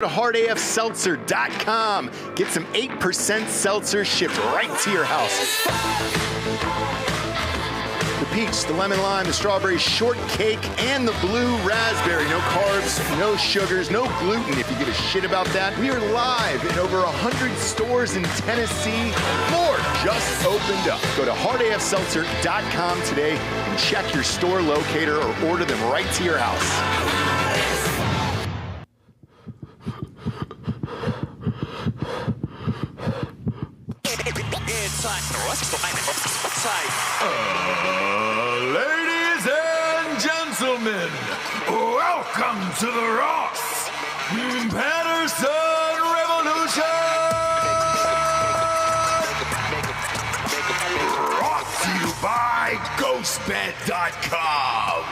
To hardafseltzer.com. Get some 8% seltzer shipped right to your house. The peach, the lemon lime, the strawberry shortcake, and the blue raspberry. No carbs, no sugars, no gluten if you give a shit about that. We are live in over 100 stores in Tennessee. More just opened up. Go to hardafseltzer.com today and check your store locator or order them right to your house. Ladies and gentlemen, welcome to the Ross Patterson Revolution! Brought to you by GhostBed.com.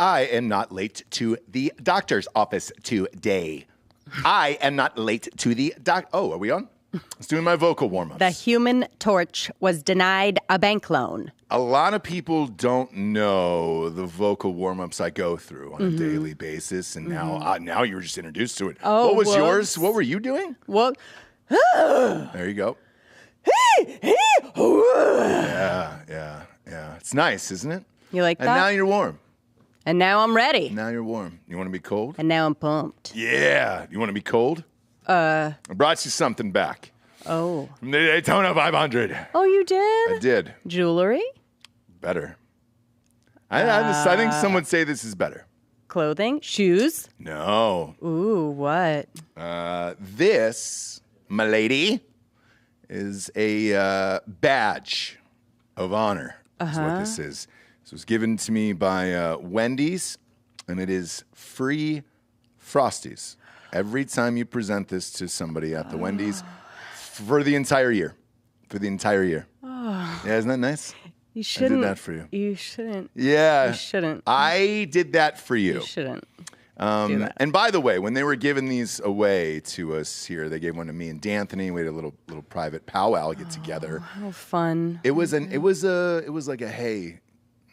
I am not late to the doctor's office today. I am not late to the Oh, are we on? Let's do my vocal warm-ups. The Human Torch was denied a bank loan. A lot of people don't know the vocal warm-ups I go through on a daily basis, and now you were just introduced to it. Oh, what was yours? What were you doing? What? There you go. Yeah. It's nice, isn't it? You like that? And now you're warm. And now I'm ready. Now you're warm. You want to be cold? And now I'm pumped. Yeah. You want to be cold? I brought you something back. Oh. From the Daytona 500. Oh, you did? I did. Jewelry? Better. I think some would say this is better. Clothing? Shoes? No. Ooh, what? This, my lady, is a badge of honor. That's what this is. This was given to me by Wendy's, and it is free Frosties. Every time you present this to somebody at the Wendy's for the entire year. For the entire year. Yeah, isn't that nice? You shouldn't. I did that for you. You shouldn't. Yeah. You shouldn't. I did that for you. You shouldn't. Do that. And by the way, when they were giving these away to us here, they gave one to me and D'Anthony. We had a little private powwow get together. How fun. It was like a hey,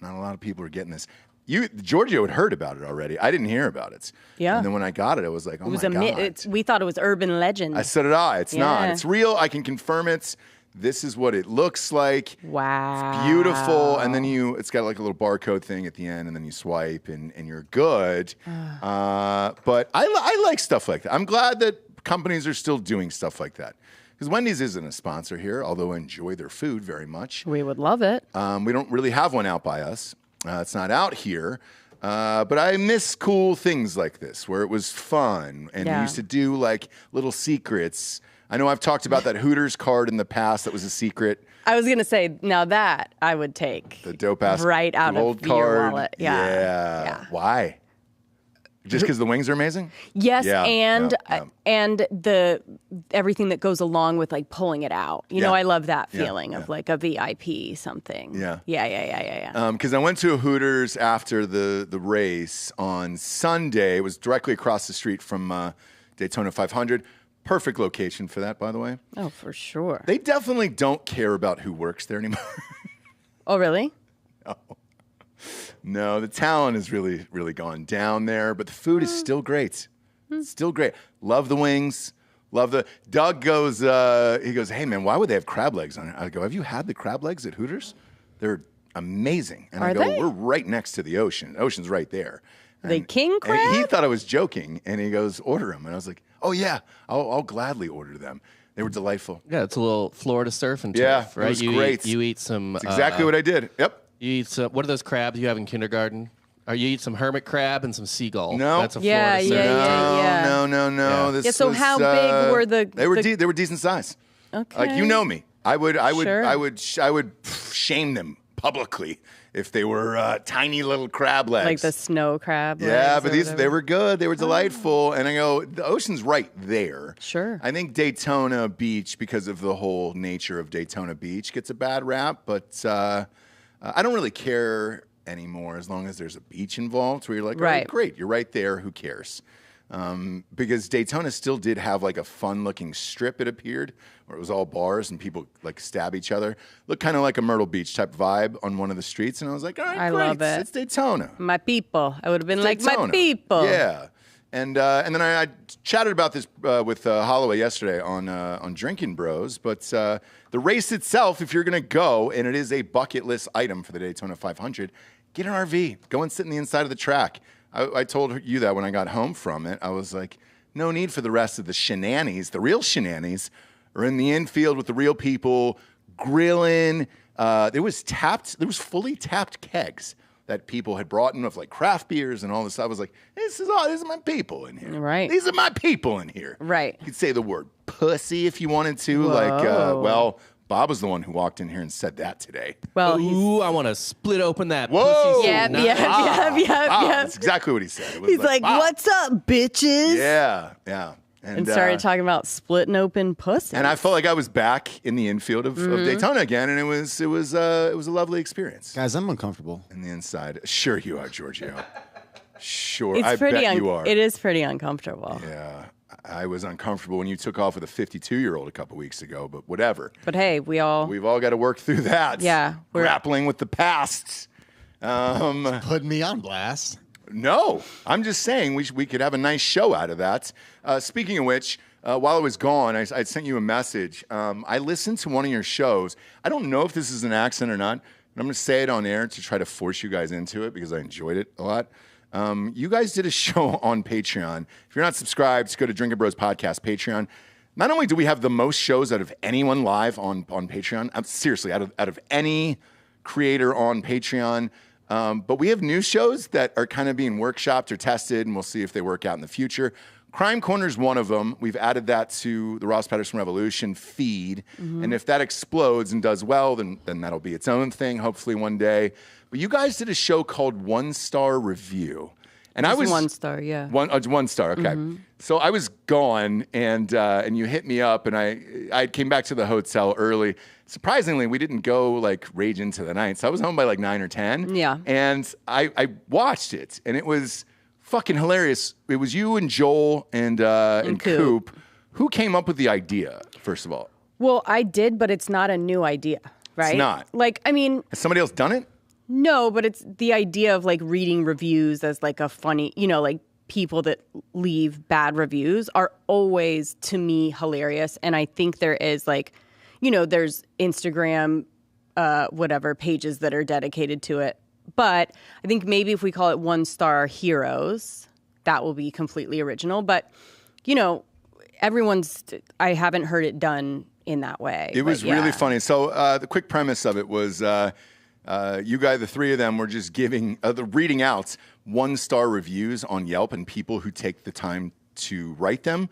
not a lot of people are getting this. Giorgio had heard about it already. I didn't hear about it. Yeah. And then when I got it, I was like, oh my God. We thought it was urban legend. I said it's not. It's real. I can confirm it. This is what it looks like. Wow. It's beautiful. And then it's got like a little barcode thing at the end, and then you swipe and you're good. But I like stuff like that. I'm glad that companies are still doing stuff like that. Because Wendy's isn't a sponsor here, although I enjoy their food very much. We would love it. We don't really have one out by us. It's not out here. But I miss cool things like this, where it was fun. And we used to do like little secrets. I know I've talked about that Hooters card in the past that was a secret. I was going to say, now that I would take. The dope-ass right out gold of card. your wallet. Yeah. Why? Just because the wings are amazing? Yes, and the everything that goes along with like pulling it out. You know, I love that feeling of like a VIP something. Yeah. Yeah. I went to a Hooters after the race on Sunday. It was directly across the street from Daytona 500. Perfect location for that, by the way. Oh, for sure. They definitely don't care about who works there anymore. Oh, really? No, the talent has really, really gone down there, but the food is still great. Still great. Love the wings. Doug goes, he goes, hey man, why would they have crab legs on it? I go, have you had the crab legs at Hooters? They're amazing. And I go, they? We're right next to the ocean. The ocean's right there. The king crab? And he thought I was joking, and he goes, order them. And I was like, oh yeah, I'll gladly order them. They were delightful. Yeah, it's a little Florida surf and turf, right? It was great. You eat some. That's exactly what I did. Yep. You eat some. What are those crabs you have in kindergarten? Or you eat some hermit crab and some seagull. No. That's a Florida surf. Yeah. No. Yeah. So how big were the? They were decent size. Okay. Like you know me, I would Sure. shame them publicly if they were tiny little crab legs. Like the snow crab legs. Yeah, but they were good. They were delightful. And I go, the ocean's right there. Sure. I think Daytona Beach, because of the whole nature of Daytona Beach, gets a bad rap. But I don't really care anymore as long as there's a beach involved where you're like, all right, great, you're right there. Who cares? Because Daytona still did have like a fun-looking strip, it appeared, where it was all bars and people like stab each other. Looked kind of like a Myrtle Beach type vibe on one of the streets, and I was like, all right, I great. love it. It's Daytona. My people. I would have been It's like, Daytona. my people. Yeah. And then I chatted about this with Holloway yesterday on Drinking Bros. But the race itself, if you're going to go, and it is a bucket list item for the Daytona 500, get an RV. Go and sit in the inside of the track. I told you that when I got home from it. I was like, no need for the rest of the shenanigans. The real shenanigans are in the infield with the real people grilling. There was fully tapped kegs that people had brought in of like craft beers and all this stuff. I was like, this is my people in here. Right. These are my people in here. Right. You could say the word pussy if you wanted to. Whoa. Well, Bob was the one who walked in here and said that today. Well, Ooh, I want to split open that Whoa. pussy. Yep, Nice. yep. Wow, that's exactly what he said. It was he's like, wow. what's up, bitches? Yeah. And started talking about splitting open pussy. And I felt like I was back in the infield of Daytona again, and it was a lovely experience. Guys, I'm uncomfortable. In the inside. Sure you are, Giorgio. Sure, It's I pretty bet you are. It is pretty uncomfortable. Yeah, I was uncomfortable when you took off with a 52-year-old a couple weeks ago, but whatever. But hey, we've all got to work through that. Yeah, grappling with the past. Putting me on blast. No, I'm just saying we could have a nice show out of that. Speaking of which, while I was gone, I sent you a message. I listened to one of your shows. I don't know if this is an accident or not, but I'm going to say it on air to try to force you guys into it because I enjoyed it a lot. You guys did a show on Patreon. If you're not subscribed, go to Drinking Bros Podcast Patreon. Not only do we have the most shows out of anyone live on Patreon, seriously, out of any creator on Patreon, but we have new shows that are kind of being workshopped or tested, and we'll see if they work out in the future. Crime Corner's one of them. We've added that to the Ross Patterson Revolution feed, and if that explodes and does well, then that'll be its own thing, hopefully one day. But you guys did a show called One Star Review. And I was 1 star, yeah. 1 star, okay. So I was gone, and you hit me up, and I came back to the hotel early. Surprisingly, we didn't go like rage into the night. So I was home by like 9 or 10. Yeah. And I watched it, and it was fucking hilarious. It was you and Joel and Coop. Who came up with the idea, first of all? Well, I did, but it's not a new idea, right? It's not. Like, I mean, Has somebody else done it? no, but it's the idea of like reading reviews as like a funny, like people that leave bad reviews are always to me hilarious. And I think there is like, there's Instagram, whatever pages that are dedicated to it. But I think maybe if we call it 1 Star Heroes, that will be completely original. But, I haven't heard it done in that way. It was really funny. So the quick premise of it was you guys, the three of them, were just reading out 1 star reviews on Yelp and people who take the time to write them.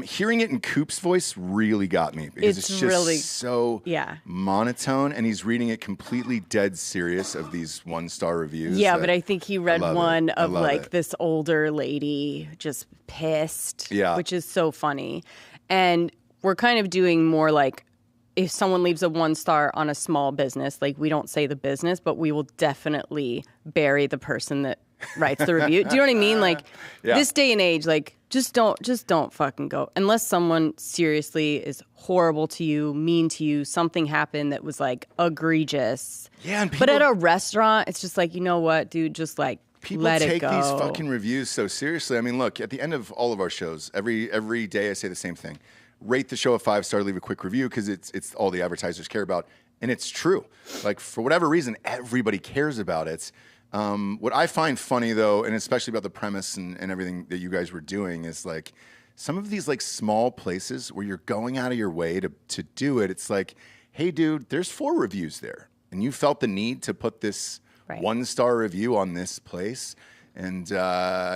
Hearing it in Coop's voice really got me because it's just really, so monotone, and he's reading it completely dead serious of these 1 star reviews. Yeah, but I think he read one of like it. this older lady just pissed, which is so funny. And we're kind of doing more like if someone leaves a 1 star on a small business, like we don't say the business, but we will definitely bury the person that writes the review. Do you know what I mean? Like this day and age, like just don't fucking go unless someone seriously is horrible to you, mean to you, something happened that was like egregious. Yeah, and but at a restaurant, it's just like, you know what, dude, just like people let it take go. these fucking reviews so seriously. I mean, look, at the end of all of our shows, every day I say the same thing. Rate the show a 5 star, leave a quick review because it's all the advertisers care about. And it's true. Like, for whatever reason, everybody cares about it. What I find funny, though, and especially about the premise and everything that you guys were doing, is like some of these like small places where you're going out of your way to do it. It's like, hey, dude, there's 4 reviews there. And you felt the need to put this 1 star review on this place. And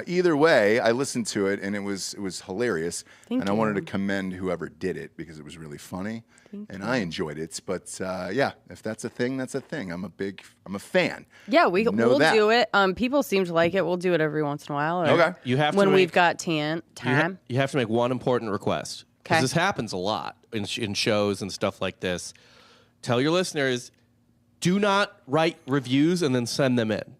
either way, I listened to it, and it was hilarious. Thank and you. I wanted to commend whoever did it because it was really funny, I enjoyed it. But yeah, if that's a thing, that's a thing. I'm a fan. Yeah, we'll that. do it. People seem to like it. We'll do it every once in a while. Okay. You have to when make- we've got time. You have to make one important request because 'Kay. this happens a lot in shows and stuff like this. Tell your listeners, do not write reviews and then send them in.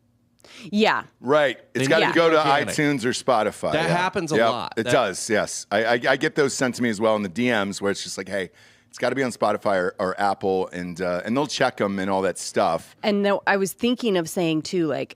Yeah. Right. It's got to go to organic. iTunes or Spotify. That happens a lot. It does, yes. I get those sent to me as well in the DMs where it's just like, hey, it's got to be on Spotify or Apple, and they'll check them and all that stuff. And I was thinking of saying, too, like,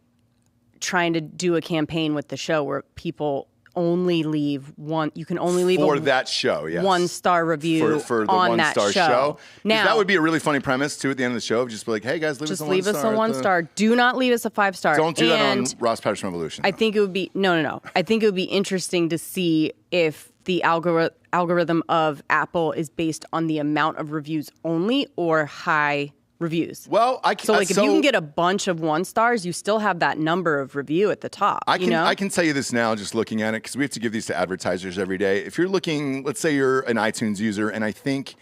trying to do a campaign with the show where people only leave one. You can only leave for that show. Yes, 1-star review for the on 1-star that show. Now that would be a really funny premise too. At the end of the show, just be like, "Hey guys, leave us a 1-star. Just leave us a 1-star. Do not leave us a 5-star. Don't do that on Ross Patterson Revolution. I think it would be no. I think it would be interesting to see if the algorithm of Apple is based on the amount of reviews only or high reviews. Well, if you can get a bunch of 1-stars, you still have that number of review at the top. I can tell you this now, just looking at it, because we have to give these to advertisers every day. If you're looking, let's say you're an iTunes user, and I think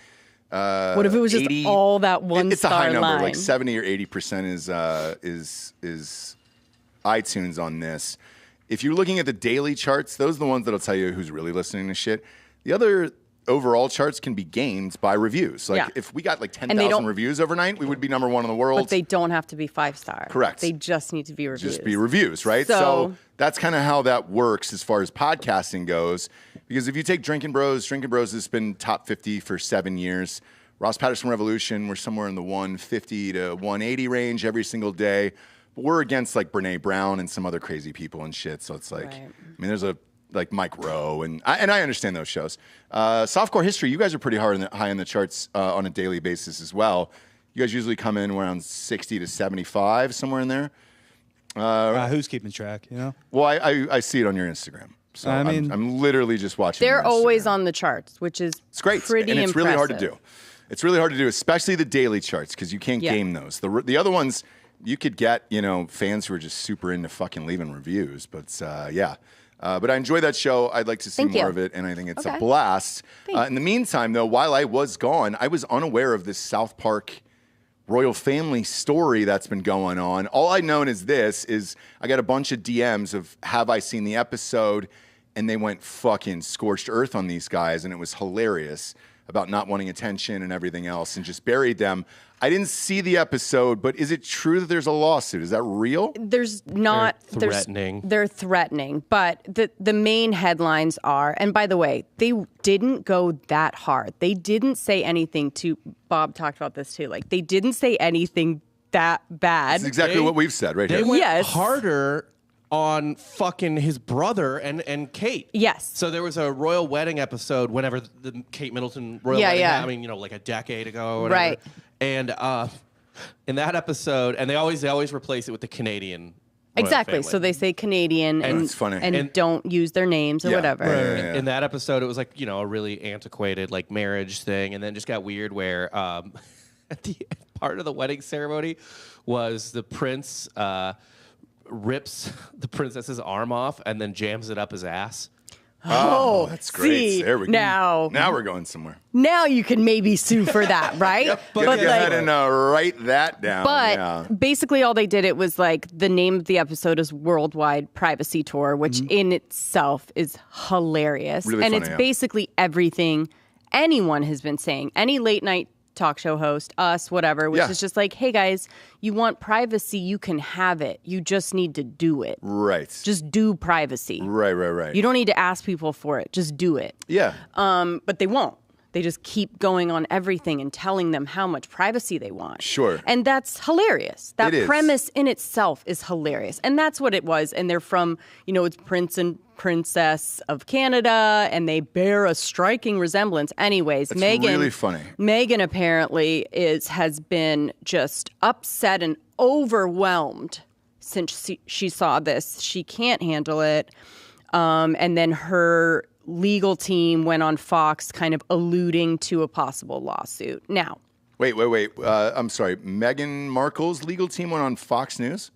what if it was 80, just all that 1-star It's a high number, line. like 70 or 80% is iTunes on this. If you're looking at the daily charts, those are the ones that'll tell you who's really listening to shit. The other overall charts can be gamed by reviews. Like if we got like 10,000 reviews overnight, we would be number 1 in the world. But they don't have to be 5-star. Correct. They just need to be reviews. Just be reviews, right? So that's kind of how that works as far as podcasting goes. Because if you take Drinking Bros has been top 50 for 7 years. Ross Patterson Revolution, we're somewhere in the 150 to 180 range every single day. But we're against like Brene Brown and some other crazy people and shit. So it's like, I mean, there's like Mike Rowe, and I understand those shows. Softcore History, you guys are pretty high in the charts on a daily basis as well. You guys usually come in around 60 to 75, somewhere in there. Who's keeping track, you know? Well, I see it on your Instagram. So I mean, I'm literally just watching. They're always on the charts, which is it's great. Pretty and it's impressive. Really hard to do. It's really hard to do, especially the daily charts, because you can't game those. The other ones, you could get, fans who are just super into fucking leaving reviews. But but I enjoy that show. I'd like to see more of it, and I think it's a blast. In the meantime, though, while I was gone, I was unaware of this South Park royal family story that's been going on. All I know is I got a bunch of DMs of, have I seen the episode? And they went fucking scorched earth on these guys, and it was hilarious about not wanting attention and everything else, and just buried them. I didn't see the episode, but is it true that there's a lawsuit? Is that real? There's not. They're threatening. They're threatening, but the main headlines are, and by the way, they didn't go that hard. They didn't say anything Bob talked about this too, like they didn't say anything that bad. That's exactly what we've said right here. They went harder on fucking his brother and Kate. Yes. So there was a royal wedding episode whenever the Kate Middleton royal wedding happened, I mean, like a decade ago or whatever. Right. And in that episode, and they always replace it with the Canadian royal exactly. family. So they say Canadian and that's funny. And don't use their names or whatever. Yeah. In that episode, it was like, a really antiquated like marriage thing, and then just got weird where at the part of the wedding ceremony was the prince rips the princess's arm off and then jams it up his ass. Oh, that's great. See, there we go. Now we're going somewhere. Now you can maybe sue for that, right? But go ahead and write that down. But basically all they did, it was like the name of the episode is Worldwide Privacy Tour, which in itself is hilarious. Really and funny, it's basically everything anyone has been saying. Any late night talk show host, us, whatever, which is just like, hey guys, you want privacy, you can have it. You just need to do it. Right. Just do privacy. Right. You don't need to ask people for it. Just do it. Yeah. But they won't. They just keep going on everything and telling them how much privacy they want. Sure. And that's hilarious. That It is. premise in itself is hilarious. And that's what it was. And they're from, it's Prince and Princess of Canada, and they bear a striking resemblance. Anyways, That's Meghan, really funny. Meghan apparently has been just upset and overwhelmed since she saw this. She can't handle it. And then her legal team went on Fox kind of alluding to a possible lawsuit. Now, Wait. I'm sorry. Meghan Markle's legal team went on Fox News?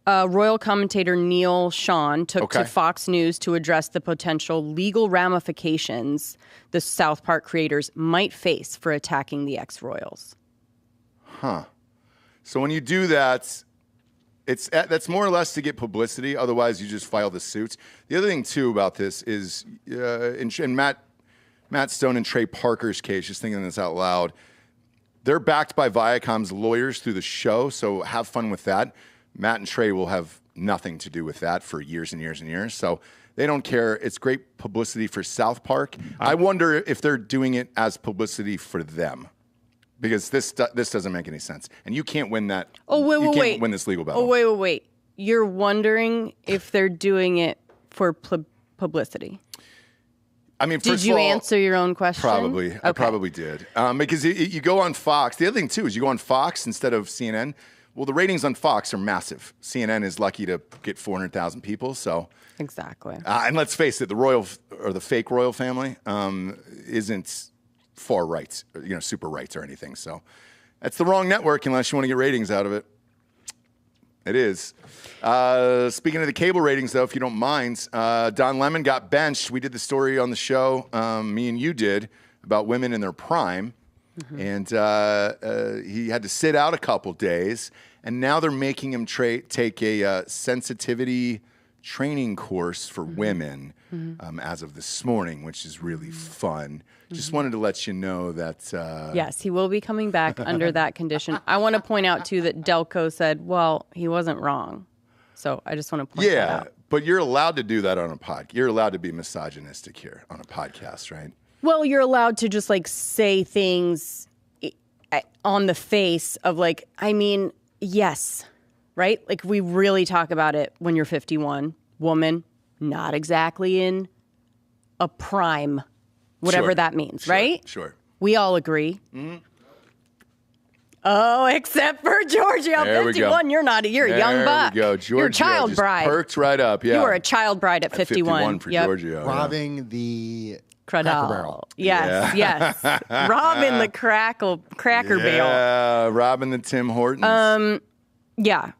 royal commentator Neil Sean took to Fox News to address the potential legal ramifications the South Park creators might face for attacking the ex-royals. Huh. So when you do that, that's more or less to get publicity. Otherwise, you just file the suits. The other thing, too, about this is in Matt Stone and Trey Parker's case, just thinking this out loud, they're backed by Viacom's lawyers through the show, so have fun with that. Matt and Trey will have nothing to do with that for years and years and years. So they don't care. It's great publicity for South Park. I wonder if they're doing it as publicity for them. Because this doesn't make any sense. And you can't win that. You can't win this legal battle. Oh, wait. You're wondering if they're doing it for publicity. I mean, did you answer your own question? Probably. Okay. I probably did. Because you go on Fox. The other thing, too, is you go on Fox instead of CNN. Well, the ratings on Fox are massive. CNN is lucky to get 400,000 people. So exactly. And let's face it, the royal or the fake royal family isn't far right, super right or anything. So that's the wrong network unless you want to get ratings out of it. It is. Speaking of the cable ratings, though, if you don't mind, Don Lemon got benched. We did the story on the show, me and you did, about women in their prime. Mm-hmm. And he had to sit out a couple days. And now they're making him take a sensitivity training course for women as of this morning, which is really fun. Just wanted to let you know that... yes, he will be coming back under that condition. I want to point out, too, that Delco said, well, he wasn't wrong. So I just want to point that out. But you're allowed to do that on a podcast. You're allowed to be misogynistic here on a podcast, right? Well, you're allowed to just, say things on the face of, yes, right? We really talk about it when you're 51. Woman, not exactly in a prime, whatever that means, right? Sure. We all agree. Mm-hmm. Oh, except for Giorgio, 51. You're not. You're a young buck. There we go. Giorgio, you're a child bride. Perked right up. Yeah. You were a child bride at 51. For Giorgio. Robbing the Cracker barrel. Yes, Yeah. yes. Robbing the cracker barrel. Yeah, robbing the Tim Hortons. Yeah.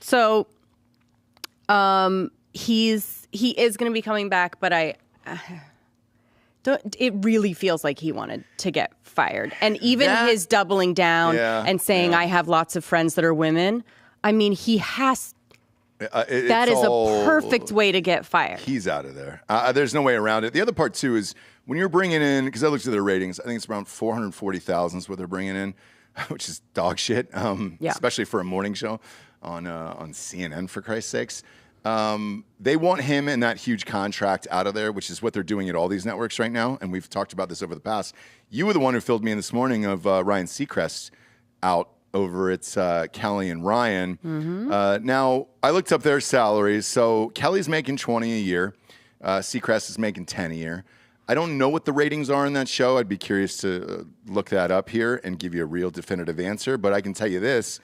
So, he is going to be coming back, but it really feels like he wanted to get fired. And even his doubling down and saying, I have lots of friends that are women. I mean, he has. That is a perfect way to get fired. He's out of there. There's no way around it. The other part, too, is when you're bringing in, because I looked at their ratings, I think it's around 440,000 is what they're bringing in, which is dog shit, especially for a morning show on CNN, for Christ's sakes. They want him and that huge contract out of there, which is what they're doing at all these networks right now. And we've talked about this over the past. You were the one who filled me in this morning of Ryan Seacrest out over at Kelly and Ryan. Mm-hmm. Now, I looked up their salaries. So Kelly's making 20 a year. Seacrest is making 10 a year. I don't know what the ratings are in that show. I'd be curious to look that up here and give you a real definitive answer. But I can tell you this.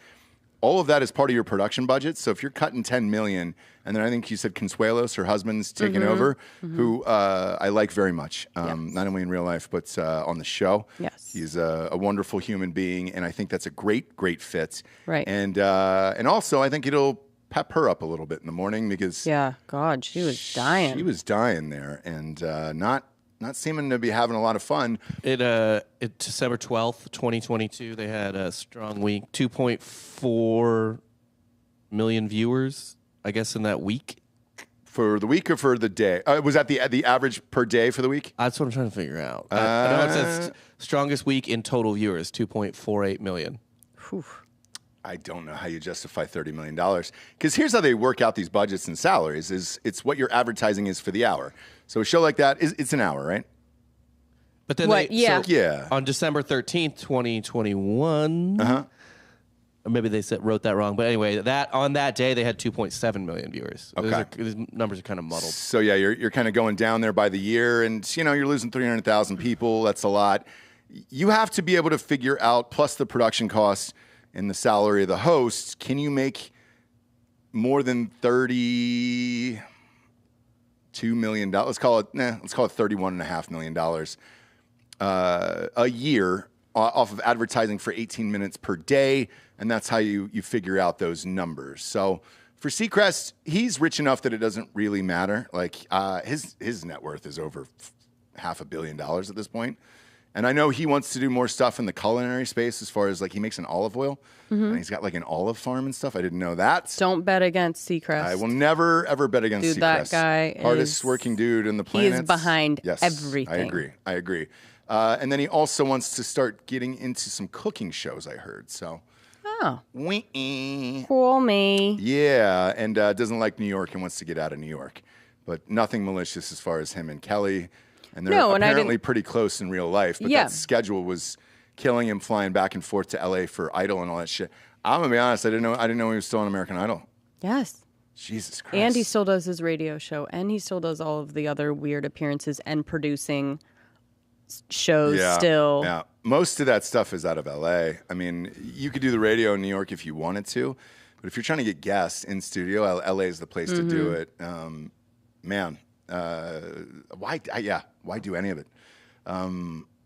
All of that is part of your production budget. So if you're cutting $10 million, and then I think you said Consuelos, her husband's taking over, who I like very much, not only in real life, but on the show. Yes. He's a wonderful human being, and I think that's a great, great fit. Right. And also, I think it'll pep her up a little bit in the morning because... Yeah, God, she was dying. She was dying there, and not seeming to be having a lot of fun. It December 12th, 2022, they had a strong week. 2.4 million viewers, I guess, in that week. For the week or for the day? Was that the average per day for the week? That's what I'm trying to figure out. I know it says strongest week in total viewers, 2.48 million. Whew. I don't know how you justify $30 million. Because here's how they work out these budgets and salaries, is it's what your advertising is for the hour. So a show like that, it's an hour, right? But then on December 13th, 2021, or maybe they wrote that wrong. But anyway, on that day, they had 2.7 million viewers. Okay. These numbers are kind of muddled. So yeah, you're kind of going down there by the year, and you're losing 300,000 people. That's a lot. You have to be able to figure out, plus the production costs and the salary of the hosts, can you make more than $32 million? Let's call it $31.5 million a year off of advertising for 18 minutes per day, and that's how you figure out those numbers. So for Seacrest, he's rich enough that it doesn't really matter. Like his net worth is over $500 million at this point. And I know he wants to do more stuff in the culinary space as far as he makes an olive oil. Mm-hmm. And he's got an olive farm and stuff. I didn't know that. Don't bet against Seacrest. I will never, ever bet against Seacrest. That guy hardest working dude in the planet. He is behind everything. I agree. And then he also wants to start getting into some cooking shows, I heard. So Oh. Wee. Cool me. Yeah, and doesn't like New York and wants to get out of New York. But nothing malicious as far as him and Kelly. And they're apparently pretty close in real life. But that schedule was killing him flying back and forth to LA for Idol and all that shit. I'm going to be honest, I didn't know he was still on American Idol. Yes. Jesus Christ. And he still does his radio show, and he still does all of the other weird appearances and producing shows still. Yeah. Most of that stuff is out of LA. I mean, you could do the radio in New York if you wanted to, but if you're trying to get guests in studio, LA is the place to do it. Why do any of it?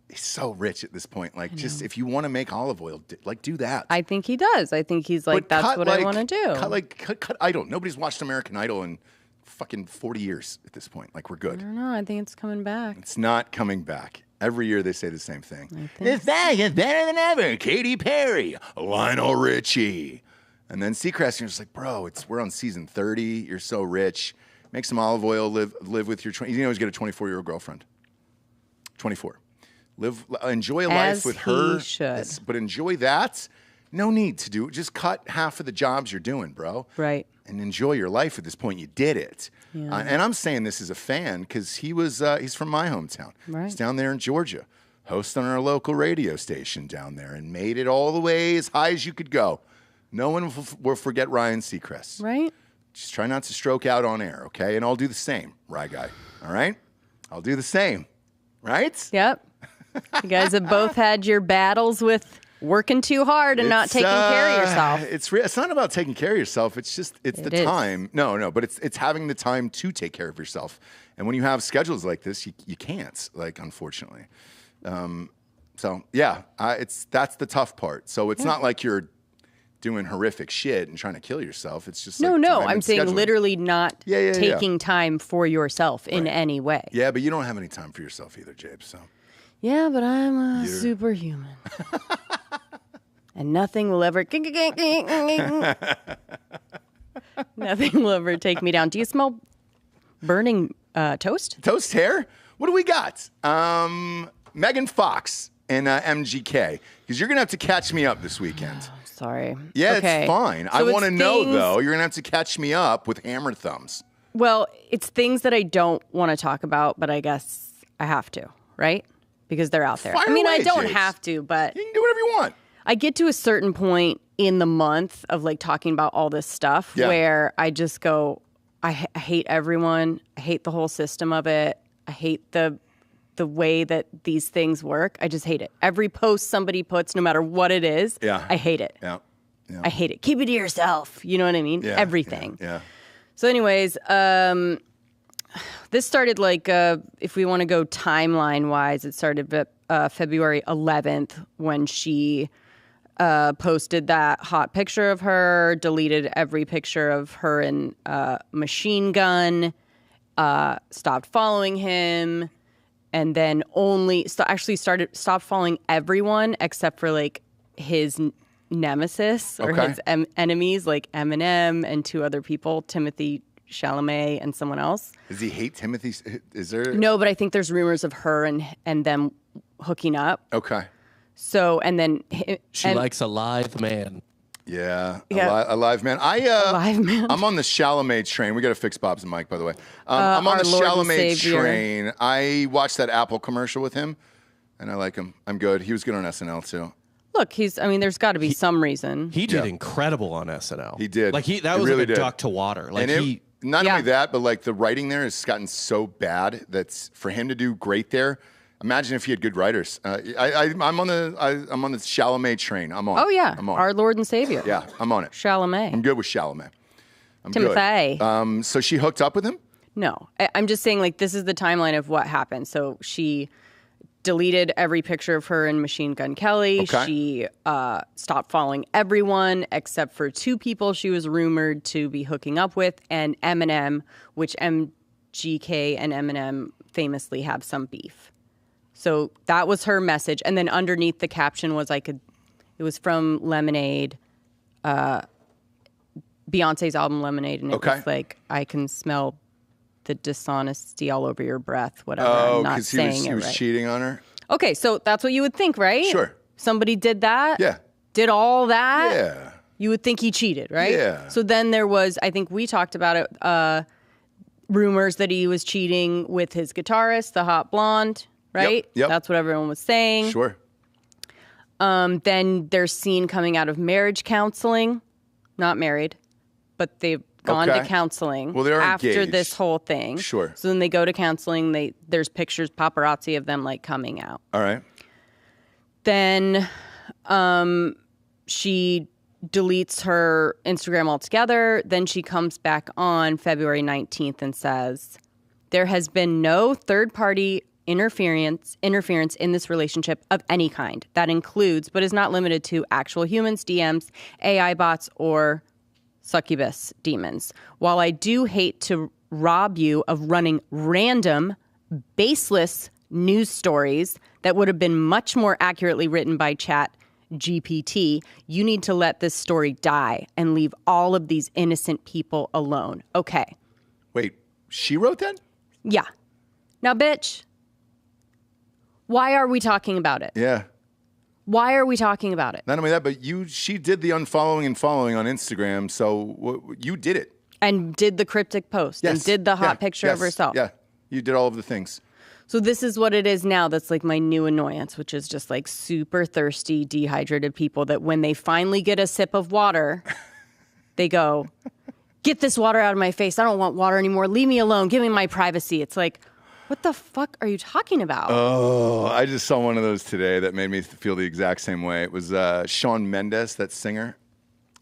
He's so rich at this point. Like, just if you want to make olive oil, do that. I think he does. I think he's like, that's what I want to do. Cut Idol. Nobody's watched American Idol in fucking 40 years at this point. Like, we're good. I don't know. I think it's coming back. It's not coming back. Every year they say the same thing. This bag is better than ever. Katy Perry, Lionel Richie. And then Seacrest, you're just like, bro, we're on season 30. You're so rich. Make some olive oil. Live with your. You know, he's got a 24-year-old girlfriend. 24. Enjoy a life with her. Should. But enjoy that. No need to do it. Just cut half of the jobs you're doing, bro. Right. And enjoy your life at this point. You did it. Yeah. And I'm saying this as a fan because he's from my hometown. Right. He's down there in Georgia, host on our local radio station down there, and made it all the way as high as you could go. No one will forget Ryan Seacrest. Right. Just try not to stroke out on air, okay? And I'll do the same, Rye Guy. All right? I'll do the same. Right? Yep. You guys have both had your battles with working too hard and not taking care of yourself. It's not about taking care of yourself. It's the time. No, but it's having the time to take care of yourself. And when you have schedules like this, you can't. Like, unfortunately. That's the tough part. So it's not like you're doing horrific shit and trying to kill yourself. It's just no. I'm saying literally not taking time for yourself in any way. Yeah, but you don't have any time for yourself either, Jabe. So. Yeah, but I'm a superhuman. And nothing will ever nothing will ever take me down. Do you smell burning toast? Toast hair? What do we got? Megan Fox and MGK. Because you're going to have to catch me up this weekend. Sorry. Yeah, okay. It's fine. So I want to know, though. You're going to have to catch me up with hammer thumbs. Well, it's things that I don't want to talk about, but I guess I have to, right? Because they're out there. Fire away, I don't Jace. have to, but you can do whatever you want. I get to a certain point in the month of like talking about all this stuff where I just go, I hate everyone. I hate the whole system of it. I hate the way that these things work. I just hate it. Every post somebody puts, no matter what it is, I hate it. Yeah. I hate it. Keep it to yourself. You know what I mean? Yeah. Everything. Yeah. So anyways, this started like, if we want to go timeline-wise, it started February 11th when she posted that hot picture of her, deleted every picture of her in Machine Gun, stopped following him, and then stopped following everyone except for like his nemesis or his enemies, like Eminem and two other people, Timothy Chalamet and someone else. Does he hate Timothy? Is there? No, but I think there's rumors of her and them hooking up. Okay. So, and then... She likes a live man. Yeah. A live man. A live man. I'm on the Chalamet train. We got to fix Bob's mic, by the way. I'm on the Chalamet train. I watched that Apple commercial with him, and I like him. I'm good. He was good on SNL, too. Look, there's got to be some reason. He did incredible on SNL. He did. Like, that was really like a duck to water. Like, not only that, but like the writing there has gotten so bad that's for him to do great there. Imagine if he had good writers. I'm on the Chalamet train. I'm on. Oh yeah, I'm on. Our Lord and Savior. Yeah, I'm on it. Chalamet. I'm good with Chalamet. I'm Timothy. good. So she hooked up with him? No, I'm just saying like this is the timeline of what happened. So she deleted every picture of her in Machine Gun Kelly. Okay. She stopped following everyone except for two people she was rumored to be hooking up with, and Eminem, which MGK and Eminem famously have some beef. So that was her message. And then underneath the caption was it was from Lemonade, Beyonce's album Lemonade. And it was like, I can smell the dishonesty all over your breath, whatever. I'm not saying he was cheating on her? Okay, so that's what you would think, right? Sure. Somebody did that? Yeah. did all that, Yeah. you would think he cheated, right? Yeah. So then there was, I think we talked about it, rumors that he was cheating with his guitarist, the hot blonde, right? Yep. That's what everyone was saying. Sure. Then there's seen coming out of marriage counseling, not married, but they've gone to counseling after engaged. this whole thing. Sure. So then they go to counseling. There's pictures, paparazzi of them like coming out. All right. Then she deletes her Instagram altogether. Then she comes back on February 19th and says, there has been no third-party interference in this relationship of any kind. That includes, but is not limited to, actual humans, DMs, AI bots, or succubus demons. While I do hate to rob you of running random, baseless news stories that would have been much more accurately written by Chat GPT, you need to let this story die and leave all of these innocent people alone. Okay. Wait, she wrote that? Yeah. Now, bitch, why are we talking about it? Yeah. Why are we talking about it? Not only that, but she did the unfollowing and following on Instagram, so you did it. And did the cryptic post. Yes. And did the hot picture of herself. Yeah, you did all of the things. So this is what it is now that's like my new annoyance, which is just like super thirsty, dehydrated people that when they finally get a sip of water, they go, get this water out of my face. I don't want water anymore. Leave me alone. Give me my privacy. It's like, what the fuck are you talking about? Oh, I just saw one of those today that made me feel the exact same way. It was Shawn Mendes, that singer.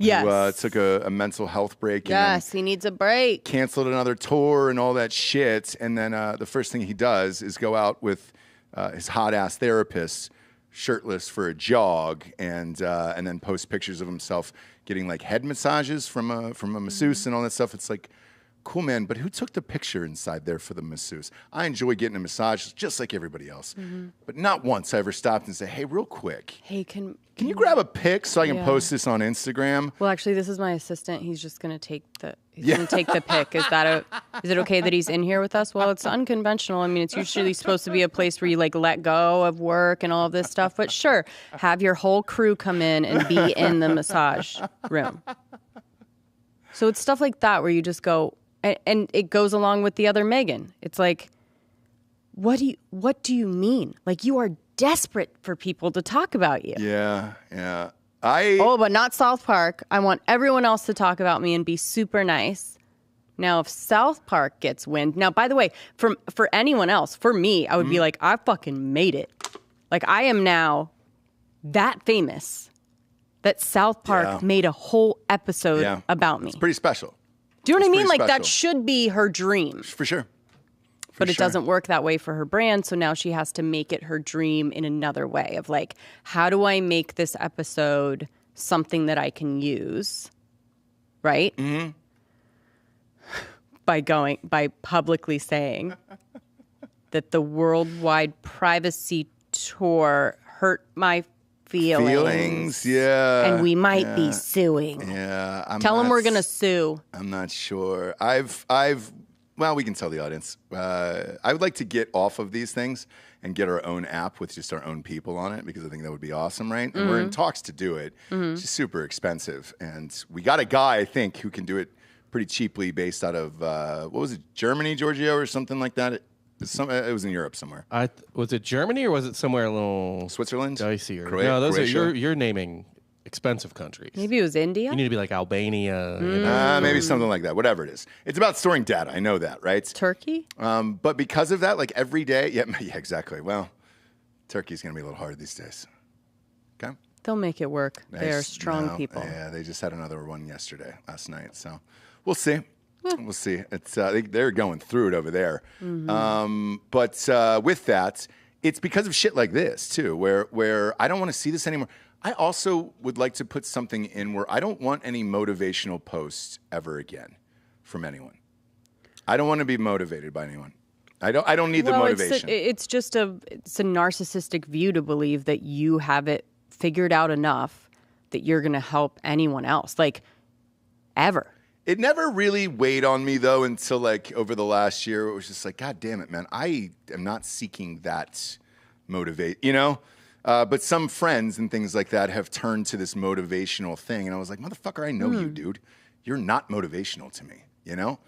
Yes. Who took a mental health break. Yes, he needs a break. Canceled another tour and all that shit. And then the first thing he does is go out with his hot-ass therapist, shirtless for a jog, and then post pictures of himself getting like head massages from a masseuse and all that stuff. It's like, cool, man, but who took the picture inside there for the masseuse? I enjoy getting a massage just like everybody else. But not once I ever stopped and said, hey, real quick, Hey, can you grab a pic so I can post this on Instagram? Well, actually, this is my assistant. He's just going to take the pic. Is it okay that he's in here with us? Well, it's unconventional. I mean, it's usually supposed to be a place where you like let go of work and all of this stuff. But sure, have your whole crew come in and be in the massage room. So it's stuff like that where you just go, and it goes along with the other Meghan. It's like, what do you mean? Like, you are desperate for people to talk about you. Yeah. But not South Park. I want everyone else to talk about me and be super nice. Now, if South Park gets wind, now, by the way, for anyone else, for me, I would be like, I fucking made it. Like, I am now that famous that South Park made a whole episode about me. It's pretty special. Do you know what I mean? Like, special. that should be her dream. For sure. But it doesn't work that way for her brand, so now she has to make it her dream in another way of like, how do I make this episode something that I can use, right? Mm-hmm. By publicly saying that the worldwide privacy tour hurt my feelings. Yeah. And we might be suing. Yeah. Tell them we're going to sue. I'm not sure. Well, we can tell the audience. I would like to get off of these things and get our own app with just our own people on it because I think that would be awesome, right? And we're in talks to do it. It's just super expensive. And we got a guy, I think, who can do it pretty cheaply based out of, what was it, Germany, Giorgio, or something like that? It was in Europe somewhere. Was it Germany or was it somewhere a little Switzerland? Dicier? Croatia? No, those Croatia? are you're naming expensive countries. Maybe it was India? You need to be like Albania. You know? Maybe something like that. Whatever it is. It's about storing data. I know that, right? Turkey? But because of that, like every day, yeah, exactly. Well, Turkey's going to be a little hard these days. Okay? They'll make it work. They are strong people. Yeah, they just had another one last night. So we'll see. We'll see. It's they're going through it over there. But with that, it's because of shit like this too, where I don't want to see this anymore. I also would like to put something in where I don't want any motivational posts ever again from anyone. I don't want to be motivated by anyone. I don't need the motivation. It's a narcissistic view to believe that you have it figured out enough that you're going to help anyone else, like ever. It never really weighed on me though until like over the last year. It was just like, God damn it, man! I am not seeking that motivate. You know. But some friends and things like that have turned to this motivational thing. And I was like, motherfucker, I know you, dude. You're not motivational to me, you know?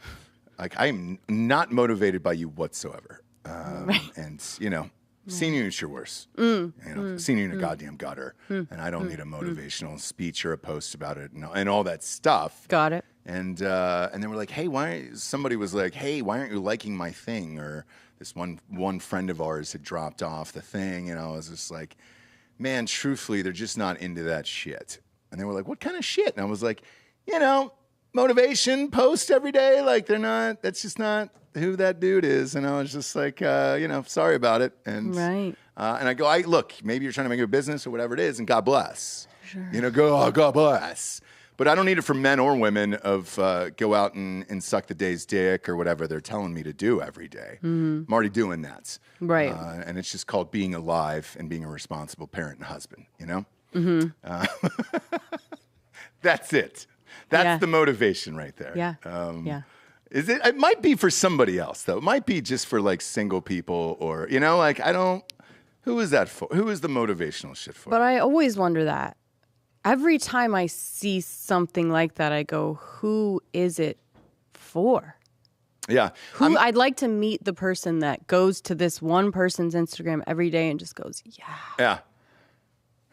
Like, I'm not motivated by you whatsoever. And, you know, seen you at your worst. You know, seen you in a goddamn gutter. And I don't need a motivational speech or a post about it and all that stuff. Got it. And they were like, hey, somebody was like, hey, why aren't you liking my thing? Or this one friend of ours had dropped off the thing. And I was just like, man, truthfully, they're just not into that shit. And they were like, what kind of shit? And I was like, you know, motivation post every day. Like, that's just not who that dude is. And I was just like, you know, sorry about it. And and I go, look, maybe you're trying to make a business or whatever it is, and God bless. Sure. You know, God bless. But I don't need it for men or women of go out and suck the day's dick or whatever they're telling me to do every day. I'm already doing that. Right. And it's just called being alive and being a responsible parent and husband, you know? That's it. That's the motivation right there. Yeah. Is it? It might be for somebody else, though. It might be just for, like, single people or, you know, like, who is that for? Who is the motivational shit for? But I always wonder that. Every time I see something like that, I go, who is it for? Yeah. I'd like to meet the person that goes to this one person's Instagram every day and just goes, Yeah.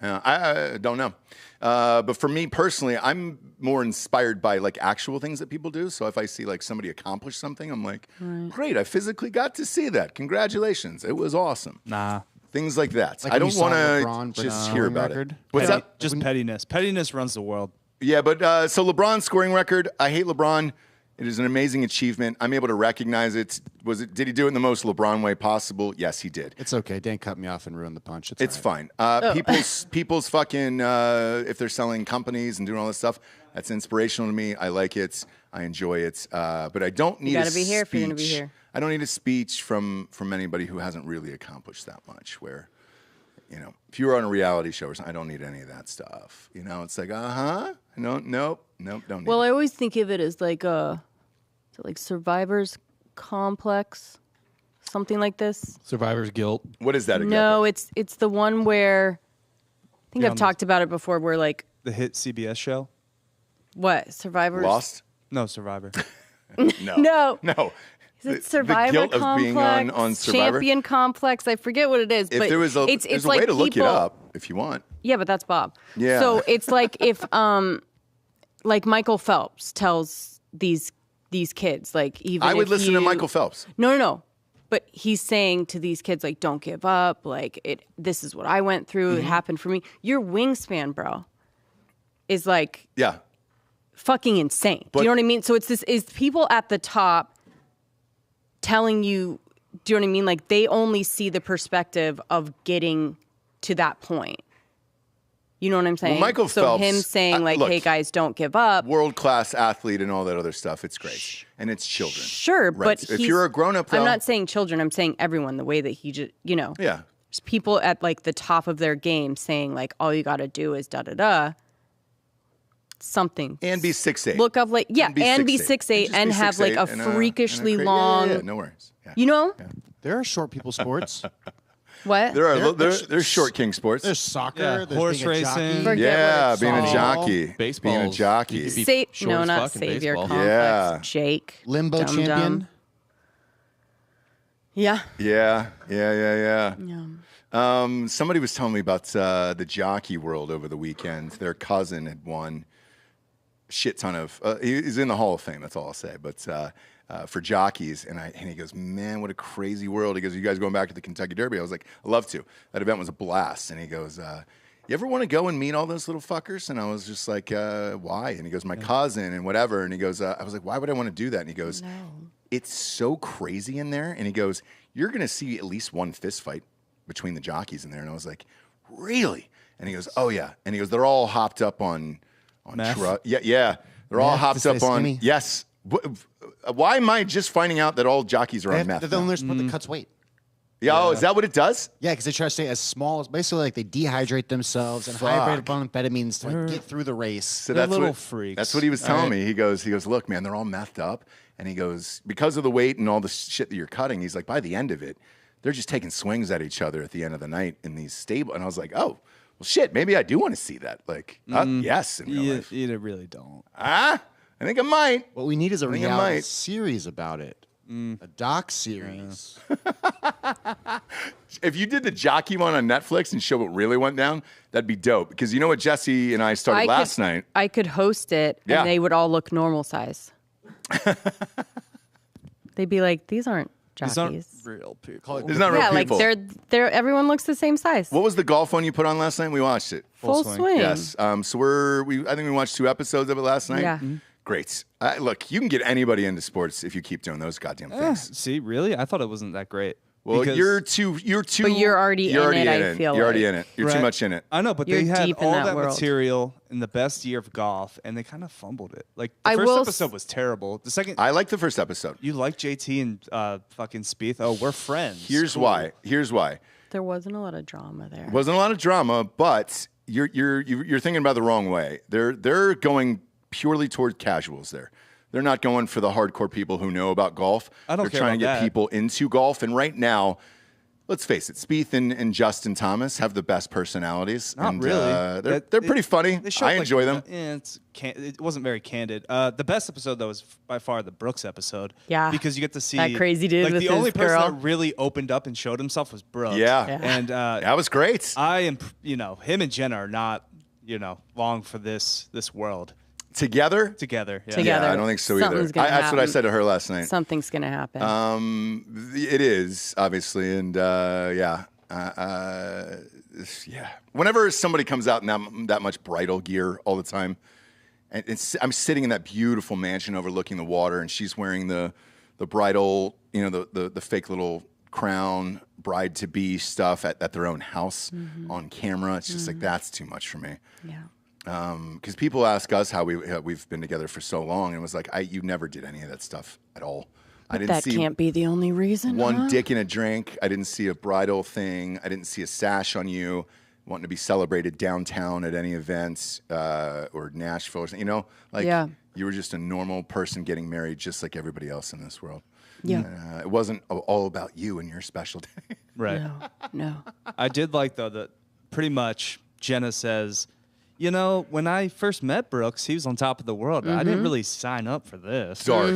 I don't know. But for me personally, I'm more inspired by like actual things that people do. So if I see like somebody accomplish something, I'm like, great, I physically got to see that. Congratulations. It was awesome. Nah. Things like that. Like I don't want to just hear about it. What's that? Just pettiness. Pettiness runs the world. Yeah, but so LeBron's scoring record, I hate LeBron. It is an amazing achievement. I'm able to recognize it. Did he do it in the most LeBron way possible? Yes, he did. It's okay. Dan cut me off and ruined the punch. It's fine. People's fucking, if they're selling companies and doing all this stuff, that's inspirational to me. I like it. I enjoy it. But I don't need you gotta be here if you're going to be here. I don't need a speech from anybody who hasn't really accomplished that much. Where, you know, if you were on a reality show or something, I don't need any of that stuff. You know, it's like, nope, don't need Well, it. I always think of it as like Survivor's Complex, something like this. Survivor's Guilt. What is that again? No, it's the one where I think I've talked about it before. Where like the hit CBS show. What Survivor's Lost? No, Survivor. No. Is it Survivor the guilt Complex? Of being on Survivor? Champion Complex. I forget what it is. If but there was it's there's a like way to look it people, up if you want. Yeah, but that's Bob. Yeah. So it's like if like Michael Phelps tells these kids, like even I would if listen to Michael Phelps. No. But he's saying to these kids, like, don't give up. Like, this is what I went through. Mm-hmm. It happened for me. Your wingspan, bro, is like fucking insane. Do you know what I mean? So it's people at the top telling you, do you know what I mean? Like, they only see the perspective of getting to that point. You know what I'm saying? Well, Michael so Phelps, him saying like, look, hey guys, don't give up. World-class athlete and all that other stuff. It's great. And it's children. Sure, right. but if you're a grown-up, though, I'm not saying children. I'm saying everyone, the way that he just, you know. Yeah. There's people at like the top of their game saying like, all you got to do is da-da-da. Something. And be 6'8". Look up like, yeah, and be 6'8" And and just have be like a 6'8" freakishly long. Yeah, no worries. Yeah. You know? Yeah. There are short people sports. What? There's short king sports. There's soccer. Yeah, There's horse being a jockey. racing. Forget being a softball. jockey. Baseball. Being a jockey. No, not Savior Complex. Yeah. Jake. Limbo Dum champion. Dum. Yeah. Yeah. Somebody was telling me about the jockey world over the weekend. Their cousin had won a shit ton of. He's in the Hall of Fame. That's all I'll say. But for jockeys, and he goes, man, what a crazy world. He goes, you guys going back to the Kentucky Derby? I was like, I'd love to. That event was a blast. And he goes, you ever want to go and meet all those little fuckers? And I was just like, why? And he goes, my cousin and whatever. And he goes, I was like, why would I want to do that? And he goes, it's so crazy in there. And he goes, you're going to see at least one fist fight between the jockeys in there. And I was like, really? And he goes, oh, yeah. And he goes, they're all hopped up on drugs. Yeah. They're all hopped up on. Skinny? Yes. Why am I just finding out that all jockeys are on meth? They're the only sport that cuts weight. Yeah, is that what it does? Yeah, because they try to stay as small as basically like they dehydrate themselves and hydrate amphetamines to like get through the race. So They're that's little what, freaks. That's what he was telling me. He goes, look, man, they're all methed up. And he goes, because of the weight and all the shit that you're cutting, he's like, by the end of it, they're just taking swings at each other at the end of the night in these stable. And I was like, oh, well, shit, maybe I do want to see that. Like, yes, in real life. You really don't. I think I might. What we need is a reality series about it. A doc series. If you did the jockey one on Netflix and show what really went down, that'd be dope. Because you know what Jesse and I started last night? I could host it, and they would all look normal size. They'd be like, these aren't jockeys. These aren't real people. It's not real people. Like they're everyone looks the same size. What was the golf one you put on last night? We watched it. Full swing. Yes. So I think we watched 2 episodes of it last night. Yeah. Mm-hmm. Great. Look, you can get anybody into sports if you keep doing those goddamn things. See, really? I thought it wasn't that great. Well, you're too. But you're already in it. I feel you're like. already in it. You're too much in it. I know, but You're they had deep in all that that world. material in the best year of golf, and they kind of fumbled it. Like the first episode was terrible. The second, I like the first episode. you like JT and fucking Spieth? Oh, we're friends. Here's why. There wasn't a lot of drama there. Wasn't a lot of drama, but you're thinking about it the wrong way. They're going purely toward casuals there. They're not going for the hardcore people who know about golf. I don't They're care trying to about get that. people into golf. And right now, let's face it, Spieth and Justin Thomas have the best personalities. Not and, really. They're pretty funny. I enjoy them. It wasn't very candid. The best episode, though, was by far the Brooks episode. Yeah. Because you get to see That crazy dude Like with the his only person girl. that really opened up and showed himself was Brooks. Yeah. And That was great. I am, him and Jenna are not, long for this world. Together? Together. Yeah. Together. Yeah, I don't think so either. Something's gonna That's what I happen. said to her last night. Something's gonna happen. It is, obviously, and whenever somebody comes out in that much bridal gear all the time, and I'm sitting in that beautiful mansion overlooking the water, and she's wearing the bridal, the fake little crown, bride to be stuff at their own house on camera. It's just like that's too much for me. Yeah. Because people ask us how we've been together for so long, and it was like you never did any of that stuff at all. I didn't That see can't be the only reason. one dick in a drink. I didn't see a bridal thing. I didn't see a sash on you wanting to be celebrated downtown at any event or Nashville or something. You were just a normal person getting married just like everybody else in this world. Yeah. It wasn't all about you and your special day. Right. No. I did like, though, that pretty much Jenna says, when I first met Brooks, he was on top of the world. I didn't really sign up for this. Dark.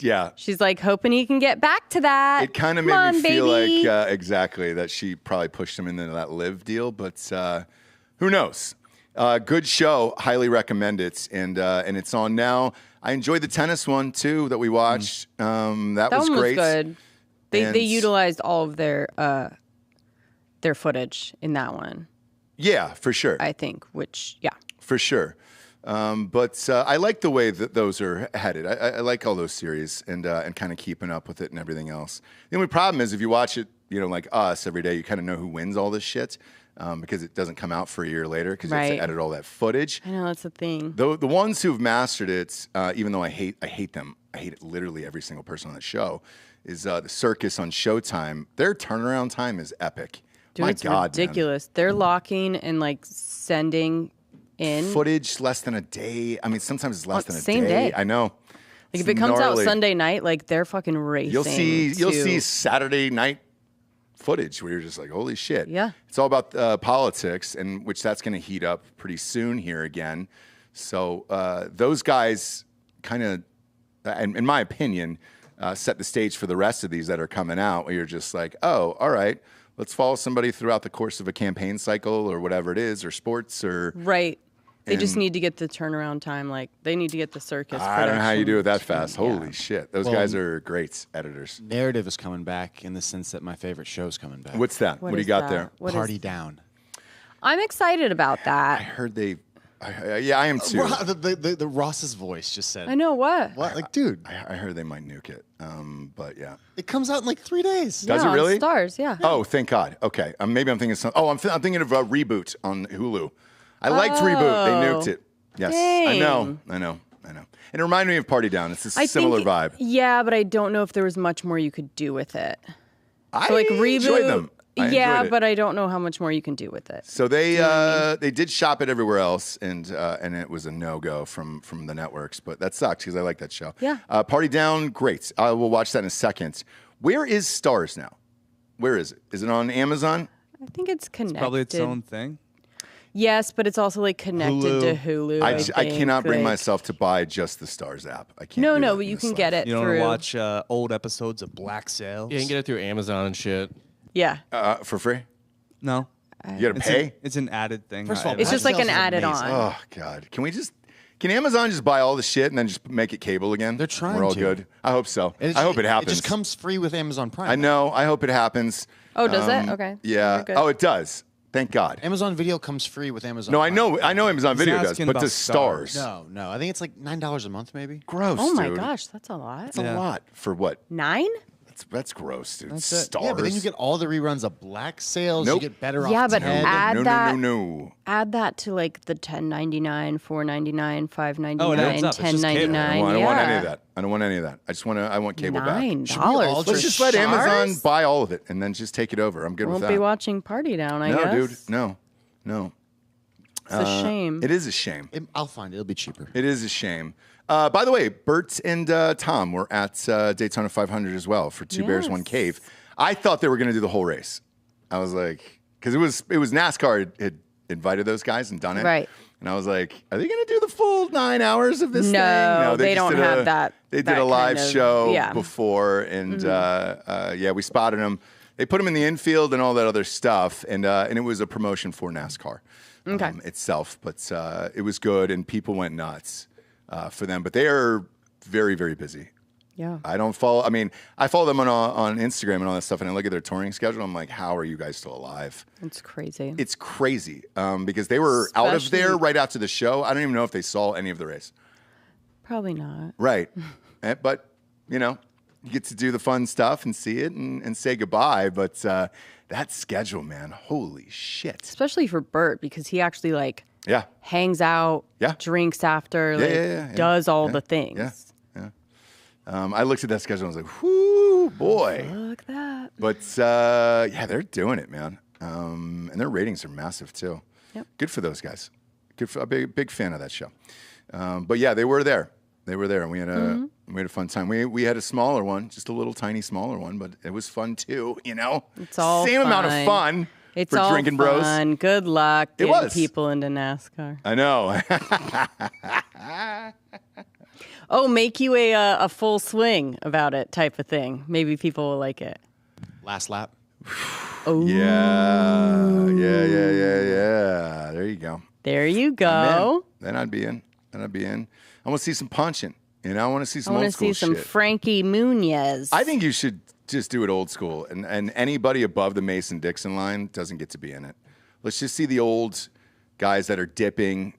Yeah. She's like hoping he can get back to that. It kind of made me feel like exactly that she probably pushed him into that live deal, but who knows? Good show, highly recommend it, and it's on now. I enjoyed the tennis one too that we watched. That was one great. was good. They utilized all of their footage in that one. Yeah, for sure. I think, For sure. But I like the way that those are headed. I like all those series and kind of keeping up with it and everything else. The only problem is if you watch it, like us every day, you kind of know who wins all this shit because it doesn't come out for a year later because you have to edit all that footage. I know, that's the thing. The ones who've mastered it, even though I hate them, I hate it literally every single person on the show, is the Circus on Showtime. Their turnaround time is epic. Dude, My it's God, ridiculous. Man. They're locking and sending in footage less than a day. I mean, sometimes it's less than a same day. I know. Like if it comes out Sunday night, they're fucking racing. You'll see Saturday night footage where you're just like, holy shit. Yeah. It's all about politics, and which that's going to heat up pretty soon here again. So those guys kind of, in my opinion, set the stage for the rest of these that are coming out. Where you're just like, oh, all right. Let's follow somebody throughout the course of a campaign cycle or whatever it is, or sports or... Right. They just need to get the turnaround time. They need to get the circus. I don't know how you do it that fast. Yeah. Holy shit. Those guys are great editors. Narrative is coming back in the sense that my favorite show's coming back. What's that? What do you got there? Party Down. I'm excited about that. I heard I am too. The Ross's voice just said. I know what. What? Dude. I heard they might nuke it. But yeah. It comes out in 3 days. Does it really? On Stars, yeah. Oh, thank God. Okay. Maybe I'm thinking I'm thinking of Reboot on Hulu. I liked Reboot. They nuked it. Yes. Dang. I know. And it reminded me of Party Down. It's a similar vibe. Yeah, but I don't know if there was much more you could do with it. I Reboot. enjoyed them. Yeah, enjoyed it. but I don't know how much more you can do with it. So they did shop it everywhere else, and it was a no-go from the networks. But that sucks because I like that show. Yeah. Party Down, great. We'll watch that in a second. Where is Stars now? Where is it? Is it on Amazon? I think it's connected. Probably its own thing. Yes, but it's also like connected to Hulu. I cannot bring myself to buy just the Stars app. I can't. No, but you can get it You don't through. want to watch old episodes of Black Sails? Yeah, you can get it through Amazon and shit. Yeah. For free. No. You gotta pay. It's an added thing. First of all, It's just like an Black Sails is added amazing. on. Oh God, can Amazon just buy all the shit and then just make it cable again? They're trying We're all to. good. I hope so. I hope it happens. It just comes free with Amazon Prime. I know. I hope it happens. Oh, does it? Okay. Yeah. We're good. Oh, it does. Thank God. Amazon Video comes free with Amazon. No, Prime. I know Amazon Video does, asking but about does Stars? No. I think it's like $9 a month, maybe. Gross. Oh my dude. gosh, that's a lot. That's a lot for what? 9? That's gross, dude. That's it. Stars. Yeah, but then you get all the reruns of Black Sails. Nope. You get better Yeah, off. but Ted. add that. No. Add that to like the $10.99, $4.99, $5.99, Oh, it adds up. It's just cable. $10.99. I don't want any of that. I don't want any of that. I want cable back. $9. Let's just let Amazon buy all of it and then just take it over. I'm good Won't with that. be watching Party Down, I no, guess. dude. No. It's a shame. It is a shame. I'll find it. It'll be cheaper. It is a shame. By the way, Bert and Tom were at Daytona 500 as well for Two Bears, One Cave. I thought they were going to do the whole race. I was like, because it was NASCAR had invited those guys and done it. Right. And I was like, are they going to do the full 9 hours of this thing? No, they they just don't did have that. They did that a live kind of- show yeah. before, and we spotted them. They put them in the infield and all that other stuff, and it was a promotion for NASCAR itself. But it was good, and people went nuts for them. But they are very, very busy. Yeah. I don't follow. I mean, I follow them on Instagram and all that stuff, and I look at their touring schedule. I'm like, how are you guys still alive? It's crazy. It's crazy because they were out of there right after the show. I don't even know if they saw any of the race. Probably not. Right. But, you get to do the fun stuff and see it and say goodbye. But that schedule, man, holy shit. Especially for Bert, because he actually Yeah. hangs out, drinks after, does all the things. Yeah. I looked at that schedule and I was like, whoo, boy. Look at that. But, they're doing it, man. And their ratings are massive, too. Yep. Good for those guys. Good for a big fan of that show. But, yeah, they were there. And we had a fun time. We had a smaller one, just a little tiny smaller one, but it was fun, too, It's all Same amount of fun It's for all drinking fun. bros. Good luck It getting was. people into NASCAR. I know. Oh, make you a full swing about it type of thing. Maybe people will like it. Last lap. Oh, Yeah. There you go. there you I'm go. in. Then I'd be in. I want to see some punching. I want to see I some want old to school see some shit. Frankie Muniz. I think you should just do it old school, and anybody above the Mason-Dixon line doesn't get to be in it. Let's just see the old guys that are dipping,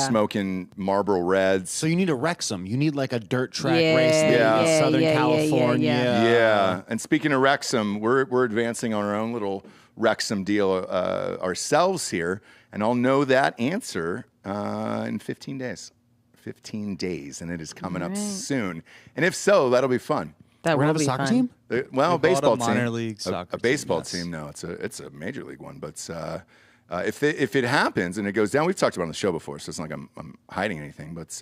smoking Marlboro Reds. So you need a Wrexham. You need like a dirt track Yeah, race in yeah, Southern yeah, California. Yeah. And speaking of Wrexham, we're advancing on our own little Wrexham deal ourselves here, and I'll know that answer in 15 days. 15 days, and it is coming up soon. And if so, that'll be fun. that We're will gonna have a be soccer fun. team? Well, We bought baseball a minor team, league soccer a baseball team, team. No, it's a major league one. But if it happens and it goes down, we've talked about it on the show before, so it's not like I'm hiding anything. But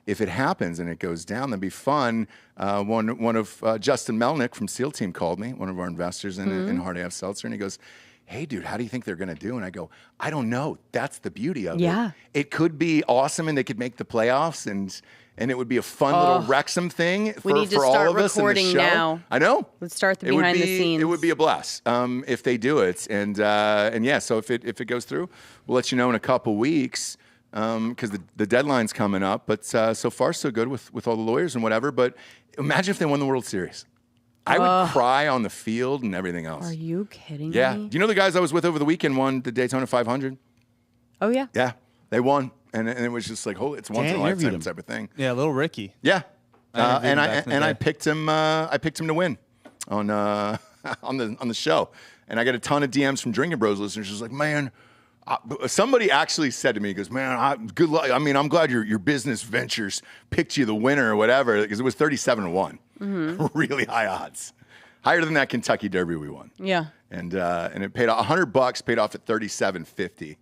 if it happens and it goes down, that'd be fun. One of Justin Melnick from SEAL Team called me, one of our investors in Hard AF Seltzer, and he goes, hey, dude, how do you think they're going to do? And I go, I don't know. That's the beauty of Yeah. it. It could be awesome, and they could make the playoffs, and it would be a fun little Wrexham thing for, We need to for all start of us in the recording show. now. I know. Let's start the It would behind the be- scenes. It would be a blast if they do it, and yeah. So if it goes through, we'll let you know in a couple weeks because the deadline's coming up. But so far so good with all the lawyers and whatever. But imagine if they won the World Series. I would cry on the field and everything else. Are you kidding Yeah. me? Do you know the guys I was with over the weekend won the Daytona 500? Oh, yeah. Yeah, they won, and it was just like, holy, it's once in a interviewed lifetime him. type of thing. Yeah, little Ricky. Yeah, interviewed him and back in the I day. picked him. I picked him to win on on the show, and I got a ton of DMs from Drinking Bros listeners. Just like, man, somebody actually said to me, he goes, man, good luck. I mean, I'm glad your business ventures picked you the winner or whatever, because it was 37-1, really high odds, higher than that Kentucky Derby we won. Yeah. And it paid $100, paid off at $37.50.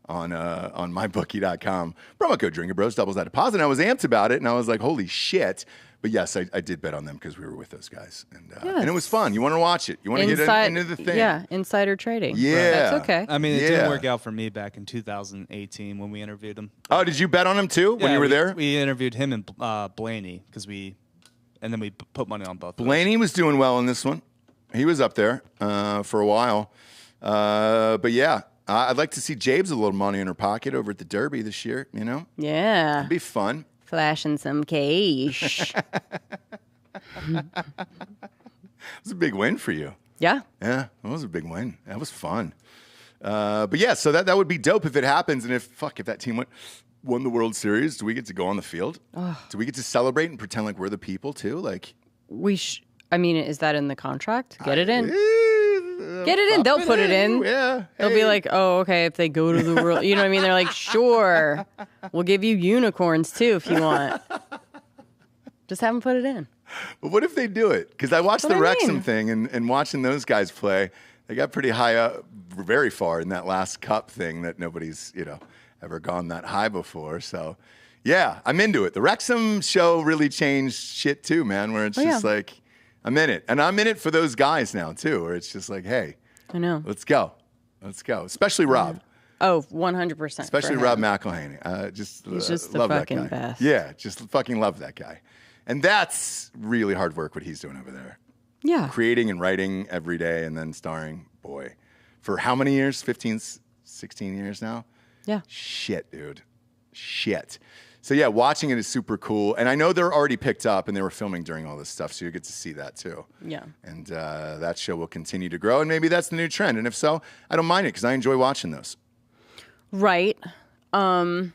on mybookie.com. Promo code Drinker Bros doubles that deposit. And I was amped about it, and I was like, holy shit. But yes, I did bet on them because we were with those guys. And it was fun. You want to watch it. You want to get into the thing. Yeah, insider trading. Yeah. That's okay. I mean, it didn't work out for me back in 2018 when we interviewed him. Oh, did you bet on him too when you were there? We interviewed him and Blaney and then we put money on both. Blaney was doing well in this one. He was up there for a while. But yeah, I'd like to see Jabes a little money in her pocket over at the Derby this year, you know? Yeah. It'd be fun. Flashing some cash. It was a big win for you. Yeah. Yeah, it was a big win. That was fun. But yeah, so that would be dope if it happens. And if that team won the World Series, do we get to go on the field? Do we get to celebrate and pretend like we're the people too? Like I mean, is that in the contract? Get it in. Get it in. They'll put it in. Yeah. They'll be like, oh, okay, if they go to the world. You know what I mean? They're like, sure. We'll give you unicorns too if you want. Just have them put it in. But what if they do it? Because I watched the Wrexham thing and watching those guys play, they got pretty high up, very far in that last cup thing that nobody's, ever gone that high before. So, yeah, I'm into it. The Wrexham show really changed shit too, man, where it's just like, I'm in it. And I'm in it for those guys now, too, where it's just like, hey, I know. Let's go. Let's go. Especially Rob. Oh, 100%. Especially Rob McElhaney. He's just the love fucking that guy. best. Yeah, just fucking love that guy. And that's really hard work what he's doing over there. Yeah. Creating and writing every day and then starring, boy. For how many years? 15, 16 years now? Yeah. Shit, dude. Shit. So yeah, watching it is super cool. And I know they're already picked up and they were filming during all this stuff, so you get to see that too. Yeah. And that show will continue to grow, and maybe that's the new trend. And if so, I don't mind it because I enjoy watching those. Right. But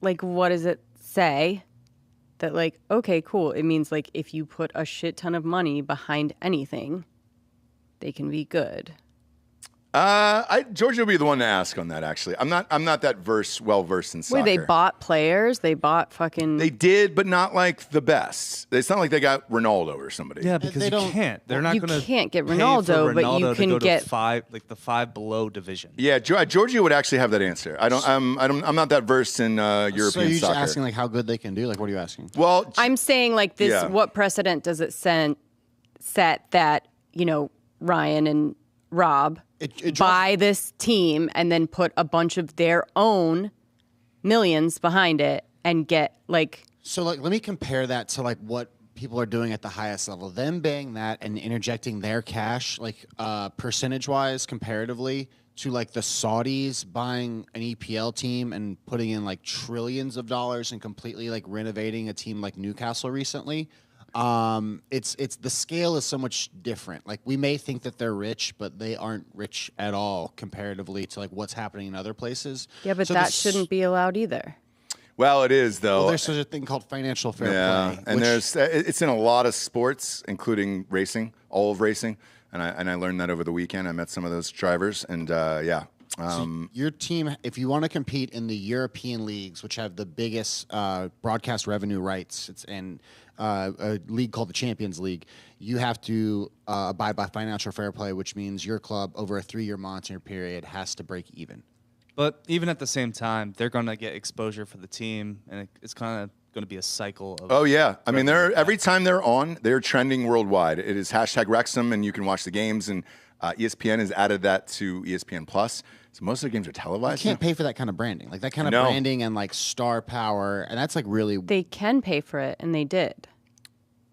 like, what does it say? That like, okay, cool. It means like if you put a shit ton of money behind anything, they can be good. Georgia will be the one to ask on that. Actually, I'm not that well versed in soccer. Wait, they bought players. They bought fucking. They did, but not like the best. It's not like they got Ronaldo or somebody. Yeah, because you can't. They're not going to. You can't get Ronaldo, but you can get the five below division. Yeah, Georgia would actually have that answer. I'm not that versed in European so you're soccer. just asking like how good they can do. Like, what are you asking? Well, I'm saying like this. Yeah. What precedent does it set that Ryan and Rob buy this team and then put a bunch of their own millions behind it and get like. So like, let me compare that to like what people are doing at the highest level. Them baying that and interjecting their cash, like percentage wise, comparatively to like the Saudis buying an EPL team and putting in like trillions of dollars and completely like renovating a team like Newcastle recently. It's the scale is so much different. Like we may think that they're rich, but they aren't rich at all comparatively to like what's happening in other places. Yeah, but so that shouldn't be allowed either. Well, it is though. Well, there's such a thing called financial fair play. And it's in a lot of sports, including racing, all of racing. And I learned that over the weekend. I met some of those drivers, and so your team, if you want to compete in the European leagues, which have the biggest broadcast revenue rights, it's in a league called the Champions League, you have to abide by financial fair play, which means your club over a 3-year monitoring period has to break even. But even at the same time, they're going to get exposure for the team, and it's kind of going to be a cycle of. Oh yeah, I mean, every time they're on, they're trending worldwide. It is #Wrexham, and you can watch the games, and ESPN has added that to ESPN Plus. So most of the games are televised. You can't pay for that kind of branding, like that kind of branding and like star power, and that's like really. They can pay for it, and they did.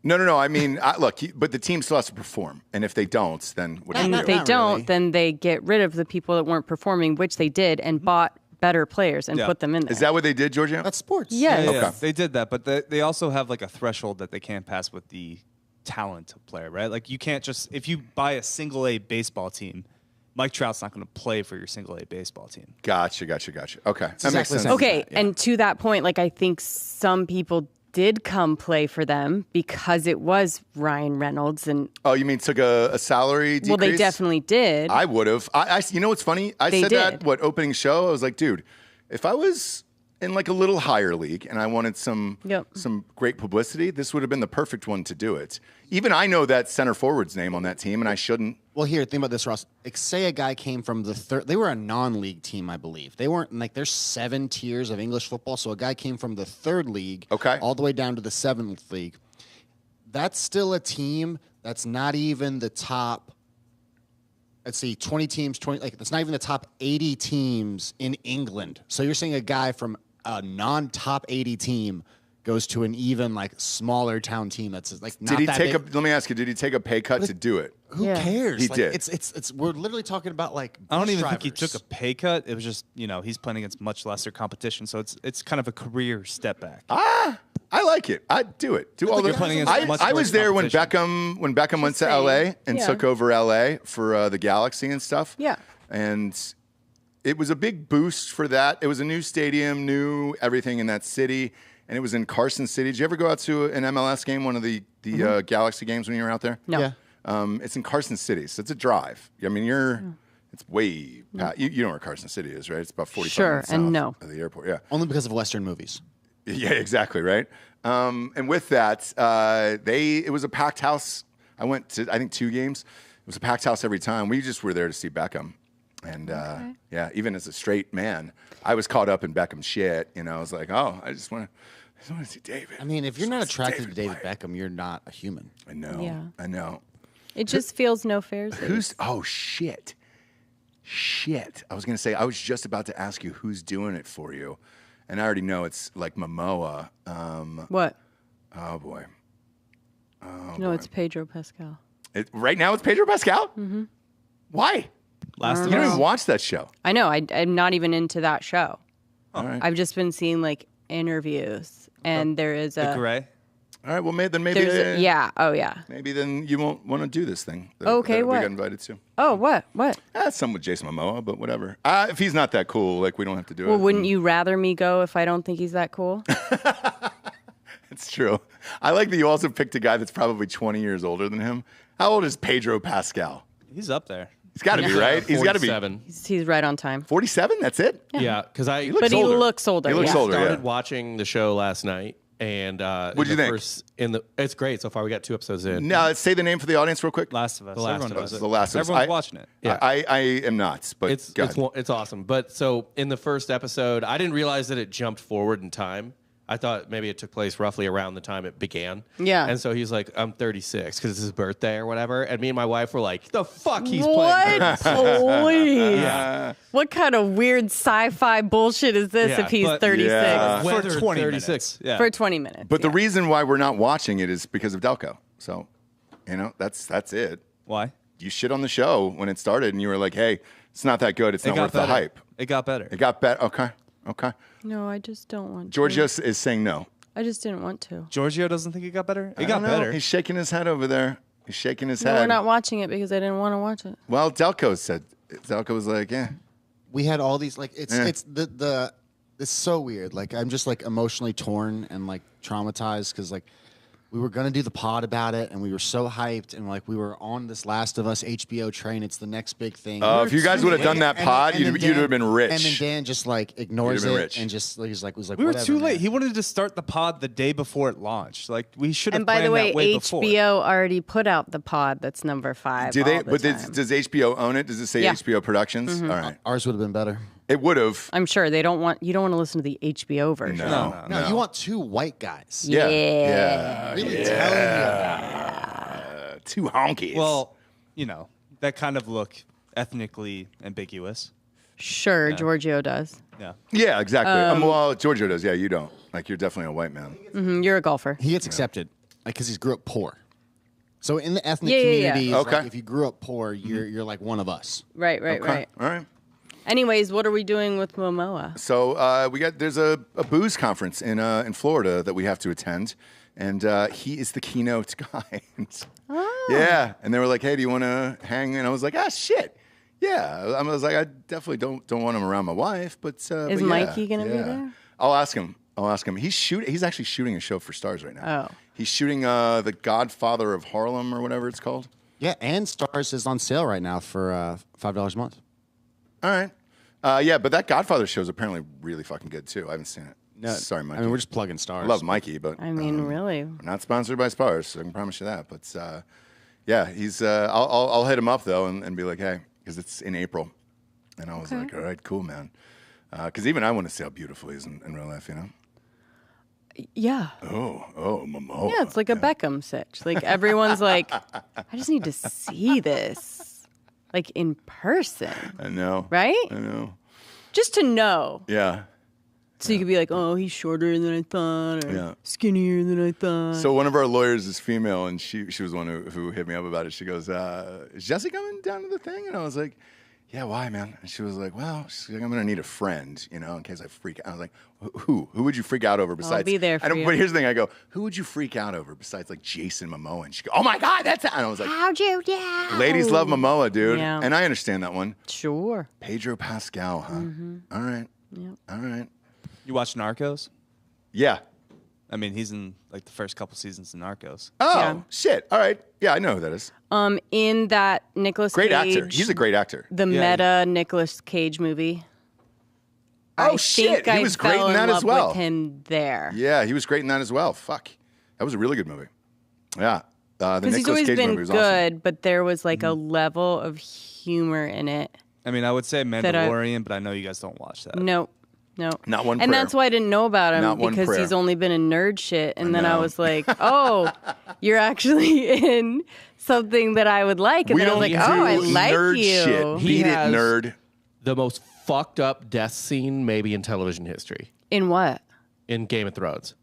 No. I mean, look, but the team still has to perform, and if they don't, then what do you do? If they don't, then they get rid of the people that weren't performing, which they did, and bought better players and put them in there. Is that what they did, Georgia? That's sports. Yes. Yeah, they did that, but they also have like a threshold that they can't pass with the talent of player, right? Like you can't just if you buy a single A baseball team, Mike Trout's not going to play for your single A baseball team. Gotcha. Okay, that makes sense. Okay, and to that point, like I think some people did come play for them because it was Ryan Reynolds and. Oh, you mean took a salary decrease? Well, they definitely did. I would have. You know what's funny? I said that opening show. I was like, dude, if I was in like a little higher league and I wanted some great publicity, this would have been the perfect one to do it. Even I know that center forward's name on that team, and I shouldn't. Well, here, think about this, Ross. Like, say a guy came from the third. They were a non-league team, I believe. They weren't like there's 7 tiers of English football. So a guy came from the 3rd league, all the way down to the 7th league. That's still a team that's not even the top. Let's see, 20 teams, 20. Like that's not even the top 80 teams in England. So you're saying a guy from a non-top 80 team goes to an even like smaller town team that's like not that big. Let me ask you, did he take a pay cut to do it? Who cares? He did. It's we're literally talking about like I don't even drivers. think he took a pay cut. It was just, he's playing against much lesser competition, so it's kind of a career step back. I like it. I'd do it. Do all the. I was there when Beckham went to LA and took over LA for the Galaxy and stuff. Yeah. And it was a big boost for that. It was a new stadium, new everything in that city. And it was in Carson City. Did you ever go out to an MLS game, one of the Galaxy games when you were out there? No. Yeah. It's in Carson City, so it's a drive. I mean, it's way past, you know where Carson City is, right? It's about 45 minutes south of the airport. Yeah. Only because of Western movies. Yeah, exactly, right? And with that, it was a packed house. I went to, I think, 2 games. It was a packed house every time. We just were there to see Beckham. And, even as a straight man, I was caught up in Beckham's shit. I was like, oh, I just want to see David. I mean, if you're not attracted to David Beckham, you're not a human. I know. Yeah. I know. It just feels no fair. Shit. I was going to say, I was just about to ask you who's doing it for you. And I already know it's like Momoa. What? Oh, boy. It's Pedro Pascal. Right now it's Pedro Pascal? Mm-hmm. Why? You don't even watch that show. I know. I'm not even into that show. All right. I've just been seeing like interviews, and there is The Gray? All right. Well, maybe. Oh, yeah. Maybe then you won't want to do this thing. Okay. That what? we got invited to. Oh, what? Some with Jason Momoa, but whatever. If he's not that cool, like we don't have to do it. Well, wouldn't you rather me go if I don't think he's that cool? It's true. I like that you also picked a guy that's probably 20 years older than him. How old is Pedro Pascal? He's up there. He's got to be, right? He's got to be 47. He's right on time. 47. That's it. Yeah, because He looks older. He looks older. started watching the show last night, and what'd you think? It's great so far. We got 2 episodes in. Now, say the name for the audience real quick. Last of Us. The Last Everyone of knows Us. it. The Last of Us. Everyone's watching it. Yeah. I am not, but it's awesome. But so in the first episode, I didn't realize that it jumped forward in time. I thought maybe it took place roughly around the time it began. Yeah. And so he's like, I'm 36 because it's his birthday or whatever. And me and my wife were like, the fuck he's What? playing. Please. Yeah. What kind of weird sci-fi bullshit is this Yeah, if he's but- 36? Yeah. For Weathered 20 36. minutes. Yeah. For 20 minutes. But the reason why we're not watching it is because of Delco. So, that's it. Why? You shit on the show when it started, and you were like, "Hey, it's not that good. It's not worth the hype." It got better. It got better. Okay. No, I just don't want to. Giorgio is saying no. I just didn't want to. Giorgio doesn't think it got better? It I got don't know. better. He's shaking his head over there. He's shaking his No, head. we're not watching it because I didn't want to watch it. Well, Delco was like, "Yeah." We had all these like it's so weird. Like I'm just like emotionally torn and like traumatized because like we were gonna do the pod about it and we were so hyped and like we were on this Last of Us HBO train. It's the next big thing. If you guys would have done that pod, you'd have been rich. And then Dan just like ignores You'd have been it rich. and just was like we were whatever, too late. man. He wanted to start the pod the day before it launched. Like we should have And by planned the way, that way before. HBO already put out the pod that's number 5. Do they? all the But time. does HBO own it? Does it say Yeah. HBO Productions? All right, Ours would have been better. it would have. I'm sure you don't want to listen to the HBO version. No, you want 2 white guys. Yeah. Really telling Two honkies. Well, that kind of look ethnically ambiguous. Sure, Giorgio does. Yeah. Yeah, exactly. Well, Giorgio does. Yeah, you don't. Like, you're definitely a white man. You're a golfer. He gets accepted, like because he grew up poor. So in the ethnic Yeah. communities, Okay. like, if you grew up poor, you're like one of us. Right. Okay. All right. Anyways, what are we doing with Momoa? So there's a booze conference in Florida that we have to attend, and he is the keynote guy. Yeah, and they were like, "Hey, do you want to hang?" And I was like, "Ah, shit, yeah." I was like, "I definitely don't want him around my wife, but Is Mikey gonna be there? I'll ask him. He's actually shooting a show for Stars right now. Oh. He's shooting The Godfather of Harlem or whatever it's called. Yeah, and Stars is on sale right now for $5 a month. All right. Yeah, but that Godfather show is apparently really fucking good too. I haven't seen it. No, Sorry, Mikey. I mean, we're just plugging stars. I love Mikey, but I mean, really. we're not sponsored by Spars, so I can promise you that. But yeah, he's. I'll hit him up though and be like, hey, because it's in April, and I was like, all right, cool, man. Because even I want to see how beautiful he is in real life, you know. Yeah. Oh, Momoa. Yeah, it's like a Beckham sitch. Like everyone's like, I just need to see this, like in person. I know. Right? I know. Just to know. Yeah. So you could be like, oh, he's shorter than I thought, or skinnier than I thought. So one of our lawyers is female, and she was the one who hit me up about it. She goes, is Jesse coming down to the thing? And I was like, yeah, why, man? And she was like, well, she's like, I'm going to need a friend, you know, in case I freak out. I was like, who? Who would you freak out over besides? I'll be there for you. But here's the thing. I go, who would you freak out over besides like Jason Momoa? And she go, oh my God, that's it. And I was like, how'd you? Yeah. Ladies love Momoa, dude. Yeah. And I understand that one. Sure. Pedro Pascal, huh? Mm-hmm. All right. Yep. All right. You watch Narcos? Yeah. I mean, he's in like the first couple seasons of Narcos. Oh, Yeah. shit. All right. Yeah, I know who that is. In that Nicolas Great Cage, actor. He's a great actor. the meta Nicolas Cage movie. Oh, I shit. think He was great fell in that as love well. With him there. Yeah, he was great in that as well. Fuck. That was a really good movie. Yeah. The Because he's Nicolas always Cage been movie was good, awesome. but there was like a level of humor in it. I mean, I would say Mandalorian, but I know you guys don't watch that. No. Not one And prayer. that's why I didn't know about him, Not one because prayer. he's only been in nerd shit. And then I know. was like, oh, you're actually in something that I would like. And We then I don't was like, oh, I do like nerd you. shit. He Beat it, has- nerd. The most fucked up death scene maybe in television history In what? in Game of Thrones.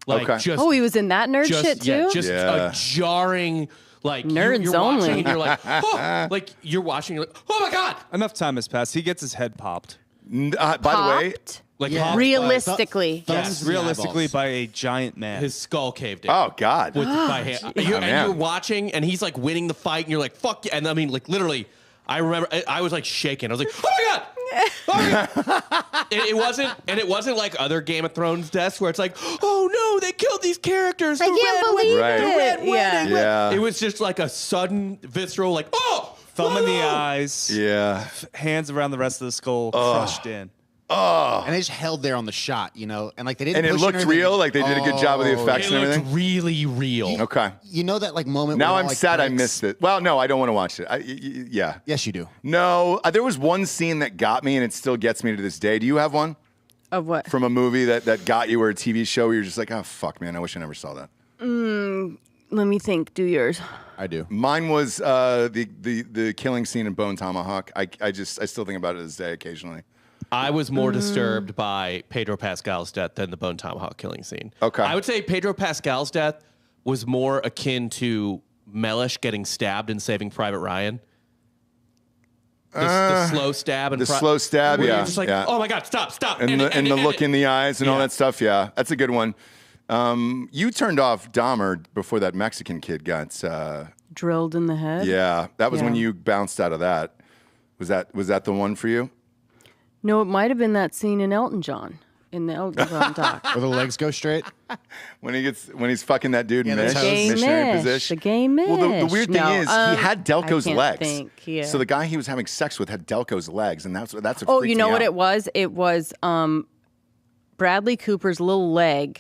Like Okay. just Oh, he was in that nerd shit too? Yeah, just Yeah. a jarring like Nerds you're only. watching and you're like, oh, like you're watching, you're like, oh my God. Enough time has passed. He gets his head popped. By the way, Popped? Like Yeah. popped Realistically. Thumbs in the Realistically, eyeballs. by a giant man. his skull caved in. oh, God. With by hand. And you're man. watching, and he's like winning the fight, and you're like, "Fuck yeah!" And I mean, like literally, I remember I was like shaking. I was like, "Oh my God!" Oh my God. It wasn't like other Game of Thrones deaths where it's like, "Oh no, they killed these characters." I can't believe Right. it. The red Yeah. wedding. Yeah. It was just like a sudden visceral, like, "Oh, Thumb in the oh!" eyes. Yeah. Hands around the rest of the skull, crushed in. And they just held there on the shot, you know, and like they didn't. And it push looked everything. real? Like they did a good job with the effects It and looked everything? really real. Okay. You know that like moment. Now where I'm all, like, sad I breaks- missed it. Well, no, I don't want to watch it. Yeah. Yes, you do. No, there was one scene that got me, and it still gets me to this day. Do you have one Of what? from a movie that got you, or a TV show where you're just like, oh, fuck, man, I wish I never saw that? Let me think. Do yours. I do. Mine was the killing scene in Bone Tomahawk. I still think about it to this day occasionally. I was more disturbed by Pedro Pascal's death than the Bone Tomahawk killing scene. Okay. I would say Pedro Pascal's death was more akin to Mellish getting stabbed in Saving Private Ryan. The slow stab and The slow stab, where yeah, You're just like, yeah. oh my God, stop. And the look in the eyes and all Yeah. that stuff, yeah. That's a good one. You turned off Dahmer before that Mexican kid got... Drilled in the head? yeah, that was when Yeah. you bounced out of that. Was that the one for you? No, it might have been that scene in Elton John, in the Elton John doc. Where the legs go straight. When he's fucking that dude Yeah, Mish, that's Gay missionary Mish, position. the gay Well, the Mish. weird thing No, is he had Delco's I can't legs. think, yeah. So the guy he was having sex with had Delco's legs, and that's what Oh, freaked you know me what out. it was? It was Bradley Cooper's little leg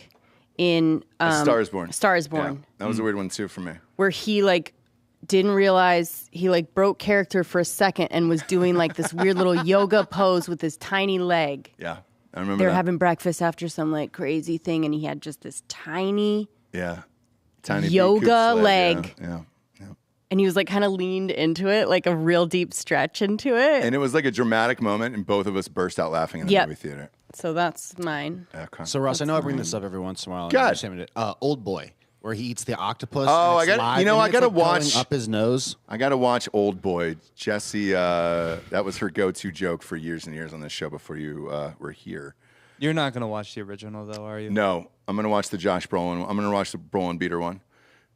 in Star is Born. Star is Yeah, Born, that was a weird one too for me. where he like didn't realize he like broke character for a second and was doing like this weird little yoga pose with his tiny leg. Yeah, I remember They were that. having breakfast after some like crazy thing, and he had just this tiny, Yeah, tiny yoga Big Coop's leg. Yeah. and he was like kind of leaned into it, like a real deep stretch into it. And it was like a dramatic moment, and both of us burst out laughing in the Yep. movie theater. So that's mine. Okay. So Ross, I know I bring this up every once in a while. and I God. understand it. Old Boy, where he eats the octopus. Oh, and it's I gotta- live, you know, and I it's, gotta like, going watch- up his nose. I got to watch Old Boy. Jessie, that was her go-to joke for years and years on this show before you were here. You're not going to watch the original, though, are you? No, I'm going to watch the Josh Brolin. I'm going to watch the Brolin Beater one.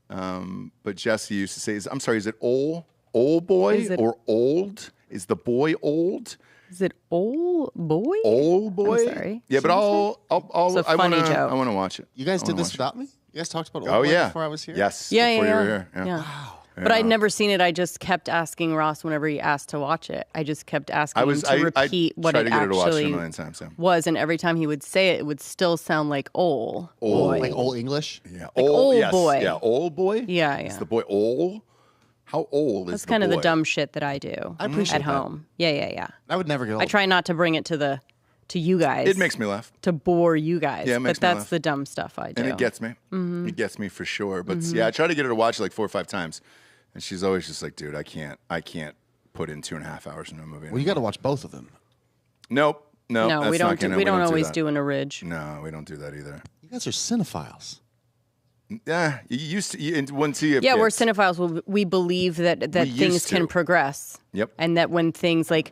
But Jessie used to say, I'm sorry, is it old boy Is it- or old? Is the boy old? Is it old boy? Old boy? I'm sorry. Yeah, but It's a funny joke. I want to watch it. You guys I did wanna this watch it. without me? You guys talked about Old Oh Boy yeah. before I was here? Yes. Yeah, before yeah, you were yeah. here. Yeah. Wow. But I'd never seen it. I just kept asking Ross whenever he asked to watch it. I just kept asking him to repeat what it actually was. And every time he would say it, it would still sound like boy. Like old English? Yeah. Like old boy. Yeah, old boy? Yeah. Is the boy old? How old is That's the kind boy? of the dumb shit that I do at home. Yeah. I would never get old. I try not to bring it to you guys. It makes me laugh. To bore you guys. Yeah, it makes but me that's laugh. the dumb stuff I do. And it gets me. Mm-hmm. It gets me for sure. But yeah, I try to get her to watch it like 4 or 5 times. And she's always just like, dude, I can't put in 2.5 hours into a movie. Well, you got to watch both of them. Nope. No, No, we don't always do an abridge. No, we don't do that either. You guys are cinephiles. Yeah, you used to. Once you have Yeah, we're kids. cinephiles. We believe that things used can to. progress. Yep. And that when things like,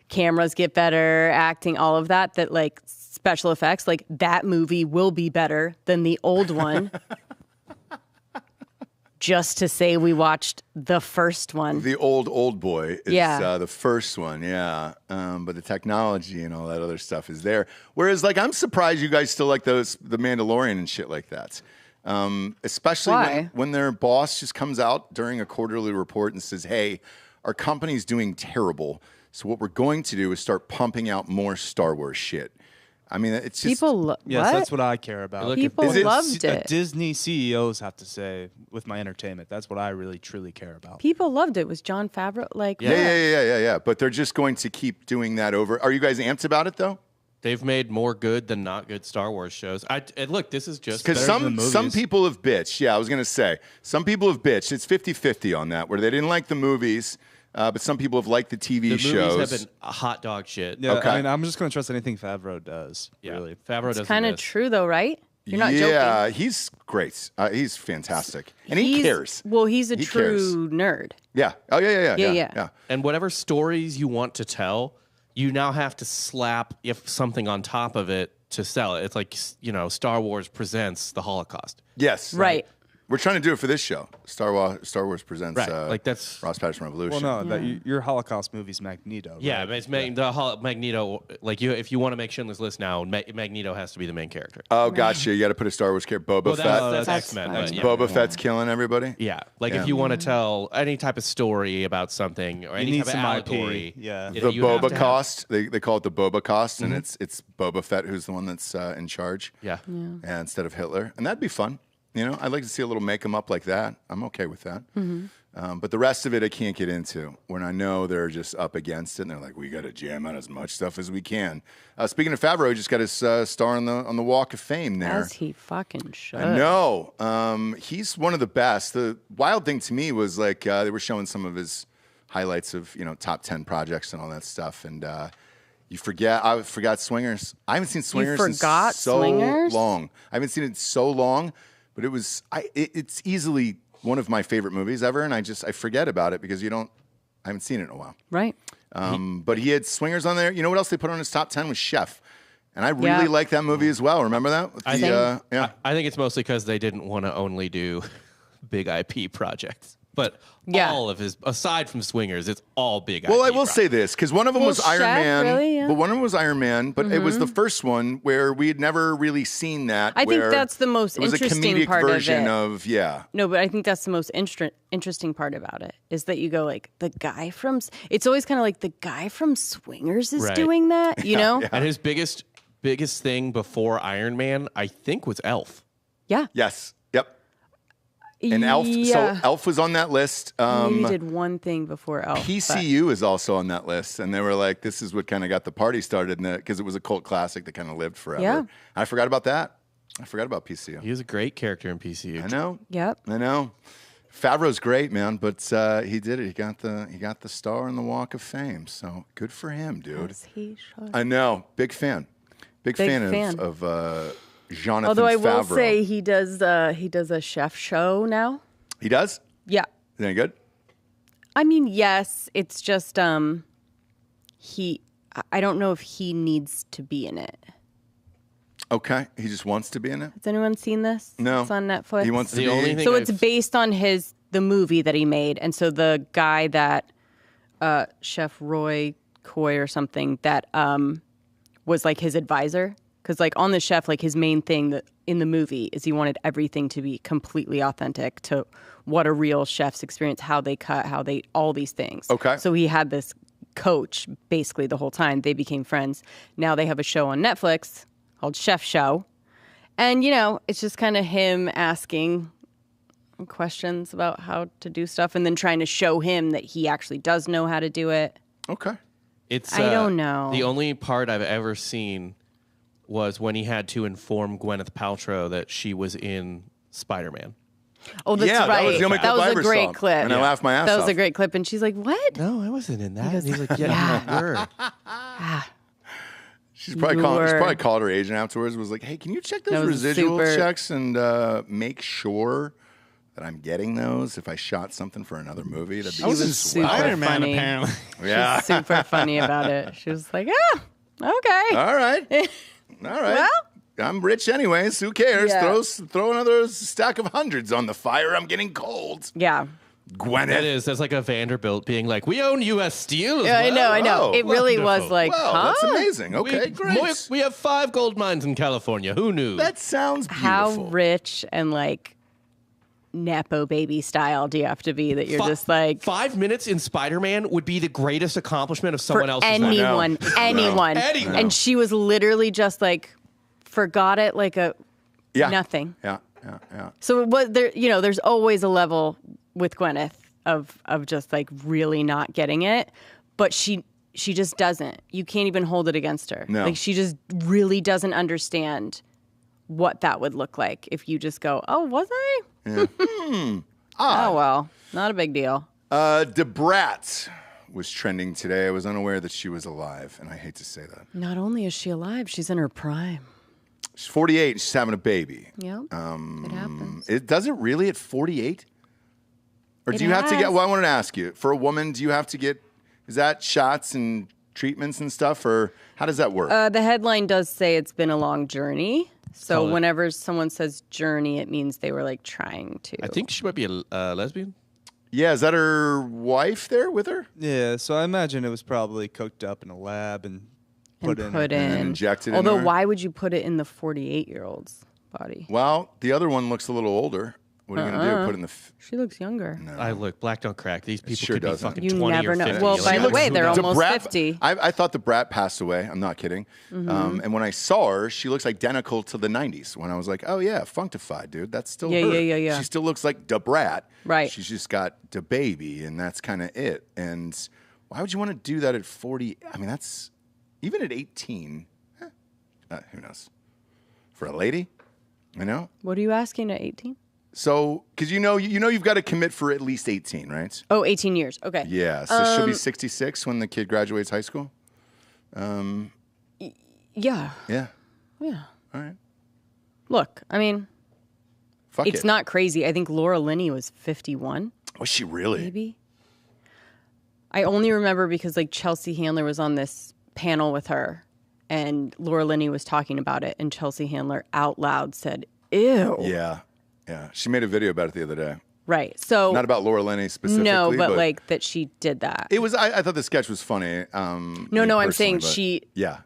cameras get better, acting, all of that, that like special effects, like that movie will be better than the old one. Just to say we watched the first one. The old boy is the first one, yeah. But the technology and all that other stuff is there. Whereas, like, I'm surprised you guys still like the Mandalorian and shit like that. Especially when their boss just comes out during a quarterly report and says, hey, our company's doing terrible. So what we're going to do is start pumping out more Star Wars shit. I mean, it's just... Yes, that's what I care about. People loved it. Disney CEOs have to say with my entertainment. That's what I really, truly care about. People loved it. Was Jon Favreau like... Yeah. But they're just going to keep doing that over. Are you guys amped about it, though? They've made more good than not good Star Wars shows. And look, this is just... Because some people have bitched. Yeah, I was going to say. Some people have bitched. It's 50-50 on that, where they didn't like the movies... but some people have liked the TV shows. The movies have been hot dog shit. Yeah, okay. I mean, I'm just going to trust anything Favreau does. Yeah. Really, Favreau doesn't. It's kind of true, though, right? You're not joking. Yeah, he's great. He's fantastic, and he cares. Well, he's a He true nerd. Yeah. Oh yeah. And whatever stories you want to tell, you now have to slap something on top of it to sell it. It's like Star Wars presents the Holocaust. Yes. Right. We're trying to do it for this show. Star Wars presents like that's Ross Patterson Revolution. Well, no, your Holocaust movie's Magneto. Right? Yeah, but it's Magneto. Like if you want to make Schindler's List now, Magneto has to be the main character. Oh, gotcha. You got to put a Star Wars character. Boba Fett. That's X-Men. Boba Fett's killing everybody. Yeah, like if you want to tell any type of story about something or any type of allegory, IP. Yeah, the Boba cost. They call it the Boba cost, and it's Boba Fett who's the one that's in charge. Yeah, instead of Hitler, and that'd be fun. I'd like to see a little make 'em up like that. I'm okay with that. But the rest of it, I can't get into. When I know they're just up against it, and they're like, "We got to jam out as much stuff as we can." Speaking of Favreau, he just got his star on the Walk of Fame there. As he fucking should. I know. He's one of the best. The wild thing to me was like they were showing some of his highlights of top 10 projects and all that stuff, and I forgot Swingers. I haven't seen Swingers in so long. I haven't seen it so long. But it's easily one of my favorite movies ever, and I forget about it because I haven't seen it in a while. Right. But he had Swingers on there. You know what else they put on his top 10 was Chef. And I really like that movie as well. Remember that? I think it's mostly because they didn't want to only do big IP projects. But all of his, aside from Swingers, it's all big. Well, I will say this because one of them was Iron Man, really? Yeah. but one of them was Iron Man. But it was the first one where we had never really seen that. I think that's the most interesting part version of it. Yeah. No, but I think that's the most interesting part about it is that you go like the guy from. It's always kind of like the guy from Swingers is doing that, you know. Yeah. And his biggest thing before Iron Man, I think, was Elf. Yeah. Yes. Yep. And Elf, so Elf was on that list. Maybe did one thing before Elf. PCU is also on that list, and they were like, "This is what kind of got the party started," because it was a cult classic that kind of lived forever. Yeah. I forgot about that. I forgot about PCU. He was a great character in PCU. I know. Yep. I know. Favreau's great, man, but he did it. He got the star on the Walk of Fame. So good for him, dude. As he should. I know. Big fan. Big fan. of Jonathan Although I will Favreau. say he does a chef show now. He does? Yeah. Is that good? I mean, yes. It's just I don't know if he needs to be in it. Okay. He just wants to be in it? Has anyone seen this? No. It's on Netflix. He wants to be. only thing So it's based on the movie that he made, and so the guy that Chef Roy Coy or something that was like his advisor Because like on The Chef, like his main thing that in the movie is he wanted everything to be completely authentic to what a real chef's experience, how they cut, all these things. Okay. So he had this coach basically the whole time. They became friends. Now they have a show on Netflix called Chef Show. And, it's just kind of him asking questions about how to do stuff and then trying to show him that he actually does know how to do it. Okay. I don't know. The only part I've ever seen was when he had to inform Gwyneth Paltrow that she was in Spider-Man. Oh, that's right. That was the only clip I a ever great saw. clip. And I laughed my ass off. That was a great clip. And she's like, what? No, I wasn't in that. And he's like, yeah, you were. She's probably called her agent afterwards. Was like, hey, can you check those residual checks and make sure that I'm getting those if I shot something for another movie? That'd be super Spider-Man, funny. apparently. Yeah. She's super funny about it. She was like, okay. All right. Well, I'm rich anyways. Who cares? Yeah. Throw another stack of hundreds on the fire. I'm getting cold. yeah. Gwyneth. That's like a Vanderbilt being like, we own U.S. Steel as Yeah, I well. know. Oh, It really was wonderful. like, Wow, that's amazing. Okay, great. We have 5 gold mines in California. Who knew? That sounds beautiful. How rich and like Nepo baby style do you have to be that you're just like 5 minutes in Spider-Man would be the greatest accomplishment of for someone else's life. anyone. Anyone. And she was literally just like forgot it like nothing. Yeah. So what there, there's always a level with Gwyneth of just like really not getting it, but she just doesn't. You can't even hold it against her. No. Like she just really doesn't understand what that would look like if you just go, oh, was I? Yeah. Oh well, not a big deal. Debrat was trending today. I was unaware that she was alive, and I hate to say that. Not only is she alive, she's in her prime. She's 48 and she's having a baby. Yep. It happens. Does it really at 48? Or do you have to get, well, I wanted to ask you, for a woman, do you have to get, is that shots and treatments and stuff, or how does that work? The headline does say it's been a long journey. So whenever someone says journey, it means they were like trying to. I think she might be a lesbian. Yeah, is that her wife there with her? Yeah, so I imagine it was probably cooked up in a lab and put in. And injected Although, in her? why would you put it in the 48-year-old's body? Well, the other one looks a little older. What are you going to do? Put it in the... She looks younger. No. I look, black don't crack. These people sure could doesn't. be fucking You 20 never or know. 50. Well, Like, by the way, they're almost Debrat, 50. I thought Debrat passed away. I'm not kidding. Mm-hmm. And when I saw her, she looks identical to the 90s. When I was like, oh, yeah, Functified, dude. That's still her. Yeah. She still looks like Debrat. Right. She's just got DeBaby, and that's kind of it. And why would you want to do that at 40? I mean, that's... Even at 18, who knows? For a lady, What are you asking at 18? So, because you've got to commit for at least 18, right? Oh, 18 years. Okay. Yeah, so she'll be 66 when the kid graduates high school? Yeah. Yeah. Yeah. All right. Look, I mean, Fuck it's it. not crazy. I think Laura Linney was 51, Was she really? maybe. I only remember because like Chelsea Handler was on this panel with her and Laura Linney was talking about it and Chelsea Handler out loud said, ew. Yeah. She made a video about it the other day. Right. So Not about Laura Linney specifically. no, but like that she did that. It was. I thought the sketch was funny. No, I'm saying she Yeah.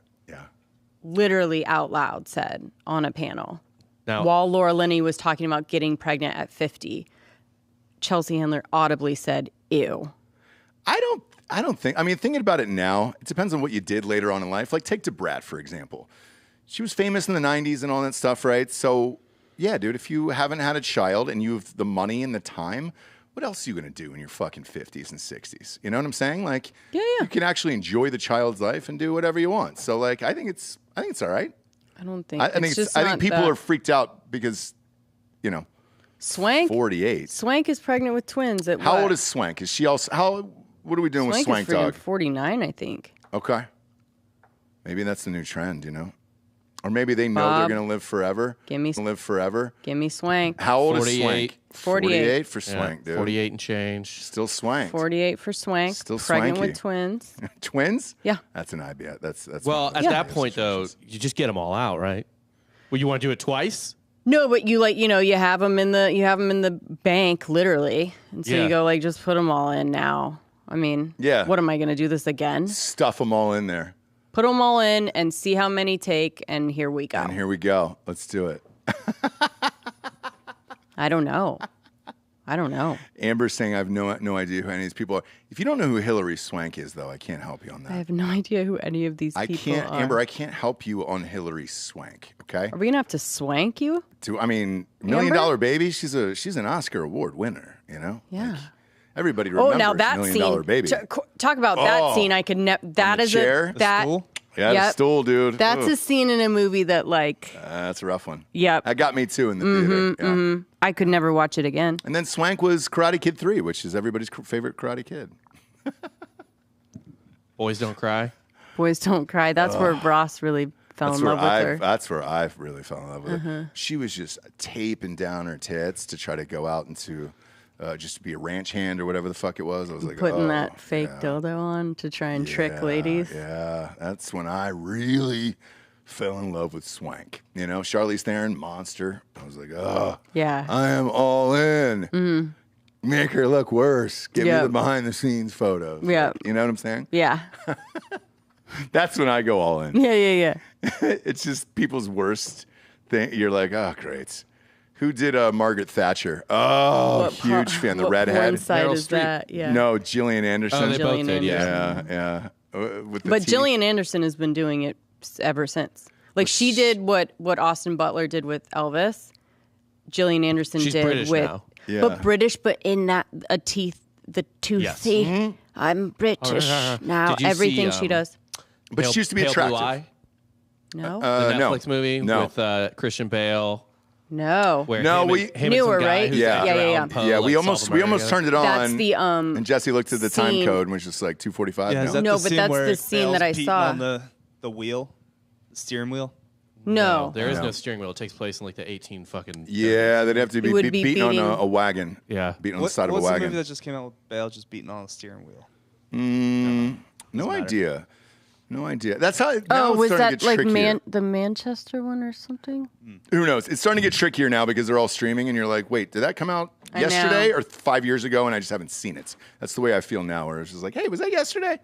literally out loud said on a panel Now, while Laura Linney was talking about getting pregnant at 50, Chelsea Handler audibly said, ew. I don't think. I mean, thinking about it now, it depends on what you did later on in life. Like take Debrat for example. She was famous in the '90s and all that stuff, right? So yeah, dude, if you haven't had a child and you have the money and the time, what else are you going to do in your fucking 50s and 60s? You know what I'm saying? Like, Yeah. you can actually enjoy the child's life and do whatever you want. So, like, I think it's all right. I don't think I think just I not think people that. are freaked out because, Swank. 48. Swank is pregnant with twins. At How what? old is Swank? Is she also? What are we doing Swank? with Swank is freaking Dog? 49, I think. Okay, maybe that's the new trend. Or maybe they know Bob, they're going to live forever. Live forever. Give me Swank. How old 48. is Swank? 48 for yeah, Swank, dude. 48 and change. Still Swank. 48 for Swank. Still pregnant swanky. with twins. Twins? Yeah. That's an idea. That's Well, one at of that the point, though, situations. you just get them all out, right? Well, you want to do it twice? No, but you you have them in the bank literally, and so Yeah. you go like just put them all in now. I mean, Yeah. What am I going to do this again? Stuff them all in there. Put them all in and see how many take, and here we go. And here we go. Let's do it. I don't know. Amber's saying I have no idea who any of these people are. If you don't know who Hillary Swank is, though, I can't help you on that. I have no idea who any of these people are. Amber, I can't help you on Hillary Swank, okay? Are we going to have to swank you? $1 Million Baby, she's an Oscar award winner, you know? Yeah. Like, everybody remembers now that $1 Million Baby. Talk about that scene. I could that is chair? that stool? Yeah, the stool, dude. That's a scene in a movie that that's a rough one. Yep. That got me too in the theater. Yeah. I could never watch it again. And then Swank was Karate Kid 3, which is everybody's favorite Karate Kid. Boys Don't Cry. Boys Don't Cry. That's where Ross really fell in love with her. That's where I really fell in love with her. She was just taping down her tits to try to go out into just to be a ranch hand or whatever the fuck it was. I was like, putting that fake dildo on to try and trick ladies. Yeah, that's when I really fell in love with Swank. You know, Charlize Theron, monster. I was like, oh, yeah, I am all in. Make her look worse. Give me the behind the scenes photos. Yeah, you know what I'm saying? Yeah. That's when I go all in. Yeah. It's just people's worst thing. You're like, oh, great. Who did Margaret Thatcher? Oh, huge fan. The redhead. What side is that? Yeah. No, Gillian Anderson. Oh, they both did, yeah. But Gillian Anderson has been doing it ever since. Like she did what Austin Butler did with Elvis. Gillian Anderson She's did British with, now. Yeah. But British, but in that the tooth. Yes. See, I'm British now. Did you Everything see, she does. But she used to be Pale attractive. Blue Eye, No, the Netflix movie with Christian Bale. no. Where No, him we- and, him Newer, and some guy right? who's Yeah. around Yeah. Poe, Yeah, like, we solve almost murder. turned it on. That's the and Jesse looked at the time scene. code and was just like 2:45. Yeah, is no. that No, the but scene that's where the scene that Bale's I beating saw. on the wheel, the steering wheel? No. There is No. no steering wheel. It takes place in like the 18 fucking. Yeah, they'd have to It would be be beating on beating- a wagon. Yeah. Beating on the side of a What's the wagon. movie that just came out with Bale just beating on the steering wheel? No matter. idea. No idea. That's how. Now it's was starting to that get like trickier. the Manchester one or something? Who knows? It's starting to get trickier now because they're all streaming, and you're like, wait, did that come out I yesterday know. or 5 years ago? And I just haven't seen it. That's the way I feel now. Where it's just like, hey, was that yesterday?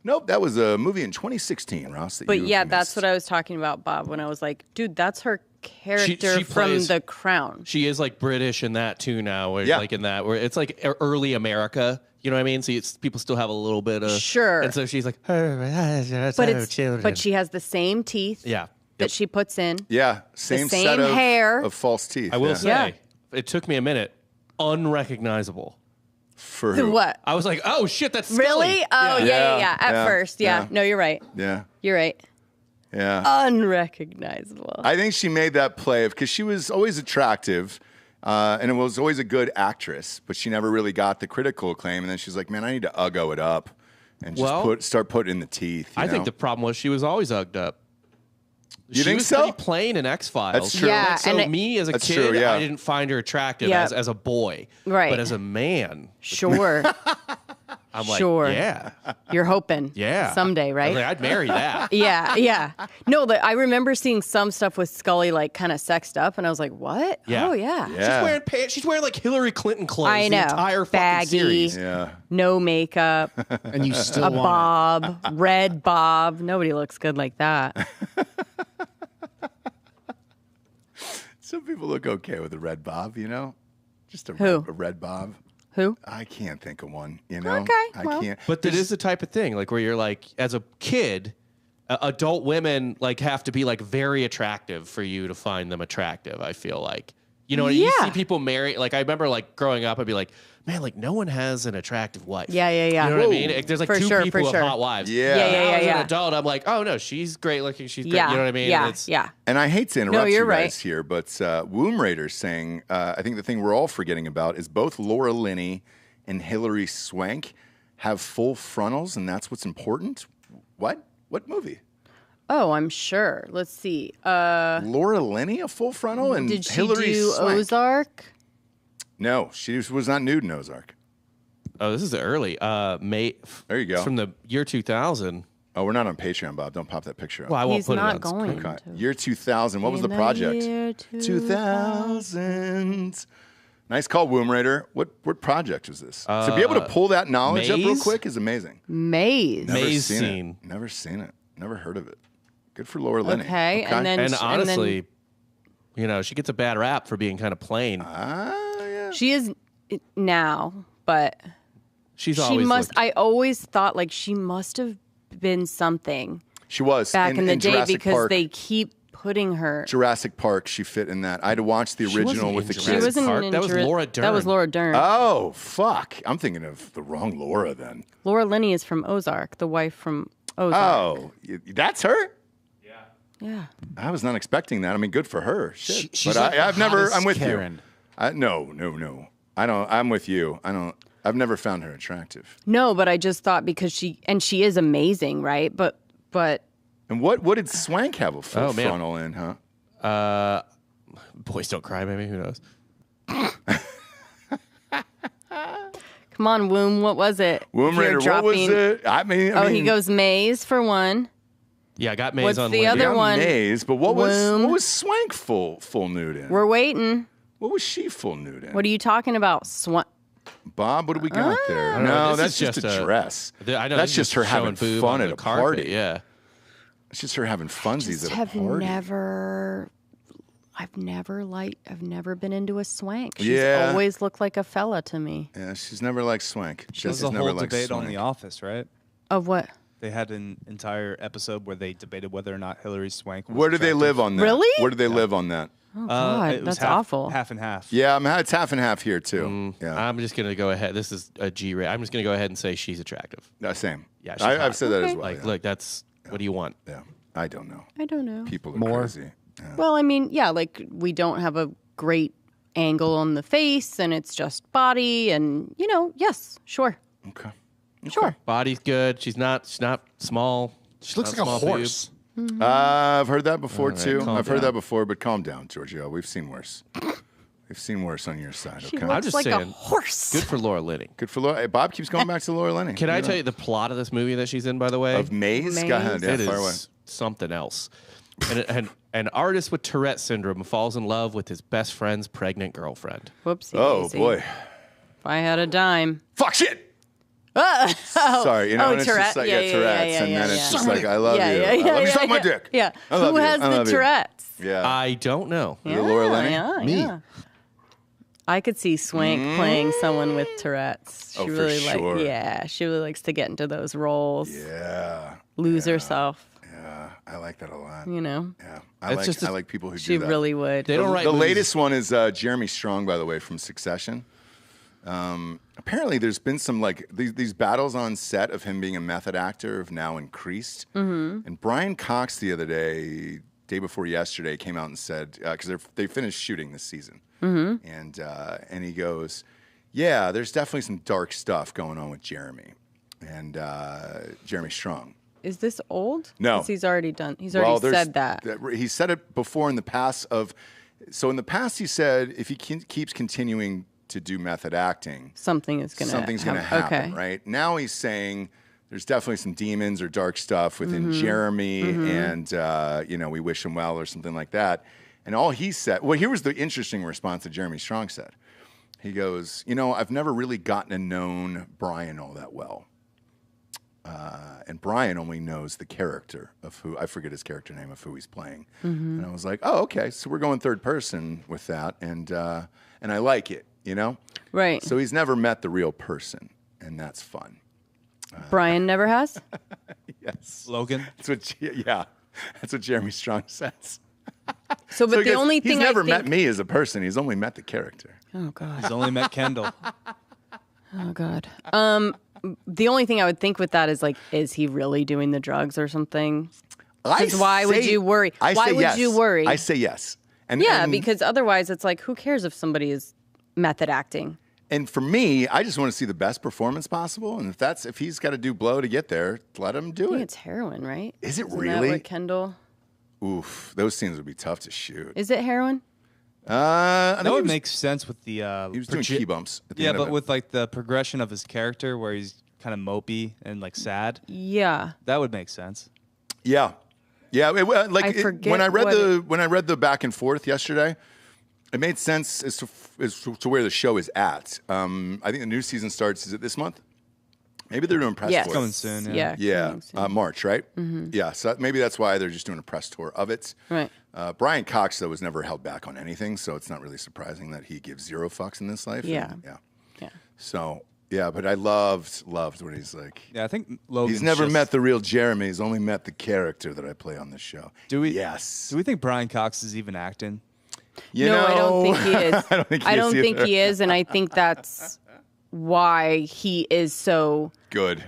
Nope, that was a movie in 2016, Ross. But yeah, that's what I was talking about, Bob. When I was like, dude, that's her character she from plays- The Crown. She is like British in that too now. Where, Yeah. Like in that, where it's like early America. You know what I mean? So people still have a little bit of. Sure. And so she's like, But she has the same teeth. Yeah. That she puts in. Yeah, same same set of, hair. of false teeth. I will yeah. say, Yeah. it took me a minute. Unrecognizable. For The who? what? I was like, oh shit, that's Scully. Really? Oh yeah. At Yeah. first, yeah. Yeah. No, you're right. Yeah, You're right. yeah. Unrecognizable. I think she made that play because she was always attractive, and it was always a good actress, but she never really got the critical acclaim. And then she's like, "Man, I need to uggo it up and just Well, start putting in the teeth." I think know? the problem was she was always ugged up. You she think was so? pretty plain in X-Files. That's true. Yeah, Like, so and me as a That's kid, true, yeah. I didn't find her attractive Yeah. as a boy. Right. But as a man, Sure. I'm like, Sure. yeah. You're hoping. Yeah. Someday, I was right? like, I'd marry that. Yeah. No, I remember seeing some stuff with Scully like kind of sexed up, and I was like, "What? Yeah. Oh yeah, Yeah. She's wearing pants. She's wearing like Hillary Clinton clothes. I know. The entire fucking Baggy. series. Yeah. no makeup, And you still a want bob, red bob. Nobody looks good like that." Some people look okay with a red bob, you know, just Who? a red bob. Who? I can't think of one, you know. Okay, I well. can't. But that is the type of thing, like where you're like, as a kid, adult women like have to be like very attractive for you to find them attractive. I feel like, you know, you Yeah. see people marry. Like I remember, like growing up, I'd be like, man, like no one has an attractive wife. Yeah. You know what I mean? Like, there's like For two sure, people for with sure. hot wives. Yeah. Yeah. Now as an Yeah. adult, I'm like, oh no, she's great looking. She's great. Yeah. You know what I mean? Yeah. It's, Yeah. And I hate to interrupt you're you guys right. here, but Womb Raiders saying, I think the thing we're all forgetting about is both Laura Linney and Hillary Swank have full frontals, and that's what's important. What? What movie? Oh, I'm sure. Let's see. Laura Linney, a full frontal, and Did she Hillary do Swank? Ozark? No, she was not nude in Ozark. oh, this is the early May. There you go. It's from the year 2000. Oh, we're not on Patreon, Bob. Don't pop that picture up. Well, I won't He's put not it on going. screen. Okay. Year 2000. What was the In project? year 2000. Nice call, Womb Raider. What project was this? To be able to pull that knowledge up real Maze? quick is amazing. Maze. Never Maze seen scene. it. Never seen it. Never heard of it. Good for Laura Linney. Okay. And honestly, she gets a bad rap for being kind of plain. Yeah. She is now, but she must. I always thought like she must have been something. She was back in the day Jurassic because Park. they keep putting her. Jurassic Park, she fit in that. I had to watch the original with the kids. She wasn't in That was Laura Dern. That was Laura Dern. Oh, fuck. I'm thinking of the wrong Laura then. Laura Linney is from Ozark, the wife from Ozark. Oh, that's her? Yeah. I was not expecting that. I mean, good for her. Shit. She's but like I've never. I'm with Karen. you. No. I don't. I'm with you. I don't. I've never found her attractive. No, but I just thought because she is amazing, right? But. And what did Swank have a full frontal in, huh? Boys Don't Cry, maybe. Who knows? Come on, Womb. What was it? Womb Raider. What was it? I mean, he goes Maze for one. Yeah, I got Maze What's on the Wendy. other one? Maze, but what Womb. was Swank full nude in? We're waiting. What was she full nude in? What are you talking about? Bob, what do we got there? know. No, This that's is just just a dress. I know That's this is just her having showing boob fun on at the a carpet, party. Yeah. It's just her having funsies at a I've party. I've never been into a swank. She's Yeah. always looked like a fella to me. Yeah, she's never liked Swank. There was Jesse's a never whole liked debate Swank. on The Office, right? Of what? They had an entire episode where they debated whether or not Hillary Swank was Where do they attractive. live on that? Really? Where do they live on that? Oh God, It was that's awful. Half and half. Yeah, it's half and half here too. Yeah, I'm just going to go ahead. This is a G rate. I'm just going to go ahead and say she's attractive. no, same. Yeah, she's I've hot. said that as Okay. well. Like, yeah. look, what do you want? Yeah, I don't know. I don't know. People are More. crazy. Yeah. Well, I mean, yeah, like we don't have a great angle on the face, and it's just body, and yes, sure, Okay. sure. Body's good. She's not small. She looks like a horse. I've heard that before All right, too. calm I've heard down. that before, but calm down, Giorgio. We've seen worse. We've seen worse on your side. She Okay. I'm looks just like a saying, horse. Good for Laura Linney. Good for Laura. Hey, Bob keeps going back to Laura Linney. Can I tell you the plot of this movie that she's in, by the way? Of Maze? Go ahead. Yeah, It fire away. is something else. And an artist with Tourette syndrome falls in love with his best friend's pregnant girlfriend. Whoopsie. Oh daisy. boy. If I had a dime. Fuck shit. Sorry, and it's Tourette. just like Yeah, Tourette's, and then it's just like I love yeah, you. yeah, Let me yeah, suck my yeah. dick. Yeah. I love Who you. has I the love you. Tourette's? Yeah. I don't know. Is it Laura Linney? Yeah, Me. yeah. I could see Swank playing someone with Tourette's. She Oh, for really sure. she really likes to get into those roles. Yeah. Lose herself, Yeah. I like that a lot. Yeah. Yeah. It's I like people who She do that. really would. They don't write The movies. latest one is Jeremy Strong, by the way, from Succession. Apparently, there's been some these battles on set of him being a method actor have now increased. Mm-hmm. And Brian Cox the other day before yesterday, came out and said because they finished shooting this season, and he goes, "Yeah, there's definitely some dark stuff going on with Jeremy and Jeremy Strong." Is this old? No. 'Cause he's already done. He's already said that. He said it before in the past so in the past he said if he keeps continuing to do method acting, Something's going to happen, Okay. right? Now he's saying there's definitely some demons or dark stuff within Jeremy and, we wish him well or something like that. And all he said, well, here was the interesting response that Jeremy Strong said. He goes, I've never really gotten to know Brian all that well. And Brian only knows the character of who, I forget his character name of who he's playing. And I was like, oh, okay. So we're going third person with that. And I like it, Right. So he's never met the real person. And that's fun. Brian never has? Yes. Logan. That's what Jeremy Strong says. So, but So he the goes, only thing he's never I think... met me as a person. He's only met the character. Oh, God. He's only met Kendall. Oh, God. The only thing I would think with that is he really doing the drugs or something? Because why would you worry? Why would you worry? I say yes. And, Yeah, and, because otherwise it's like, who cares if somebody is method acting? And for me, I just want to see the best performance possible. And if he's got to do blow to get there, let him I do think it. it's heroin, right? Is it Isn't really? That what Kendall? Oof, those scenes would be tough to shoot. Is it heroin? I think That he would was, make sense with the. he was doing key bumps. At the Yeah, end of but it. with like the progression of his character, where he's kind of mopey and like sad, Yeah. that would make sense. Yeah. I forget when I read what when I read the back and forth yesterday, it made sense as to where the show is at. I think the new season starts. Is it this month? Maybe they're doing press Yes. tour. Coming soon. Yeah, coming soon. March, right? Yeah, so maybe that's why they're just doing a press tour of it. Right. Brian Cox, though, was never held back on anything, so it's not really surprising that he gives 0 fucks in this life. Yeah. Yeah. So, yeah, but I loved when he's like, Yeah, I think Logan's he's never just- met the real Jeremy. He's only met the character that I play on this show. Do we? Yes. Do we think Brian Cox is even acting? You No, know, I don't think he is. I don't think he is either. and I think that's why he is so Good.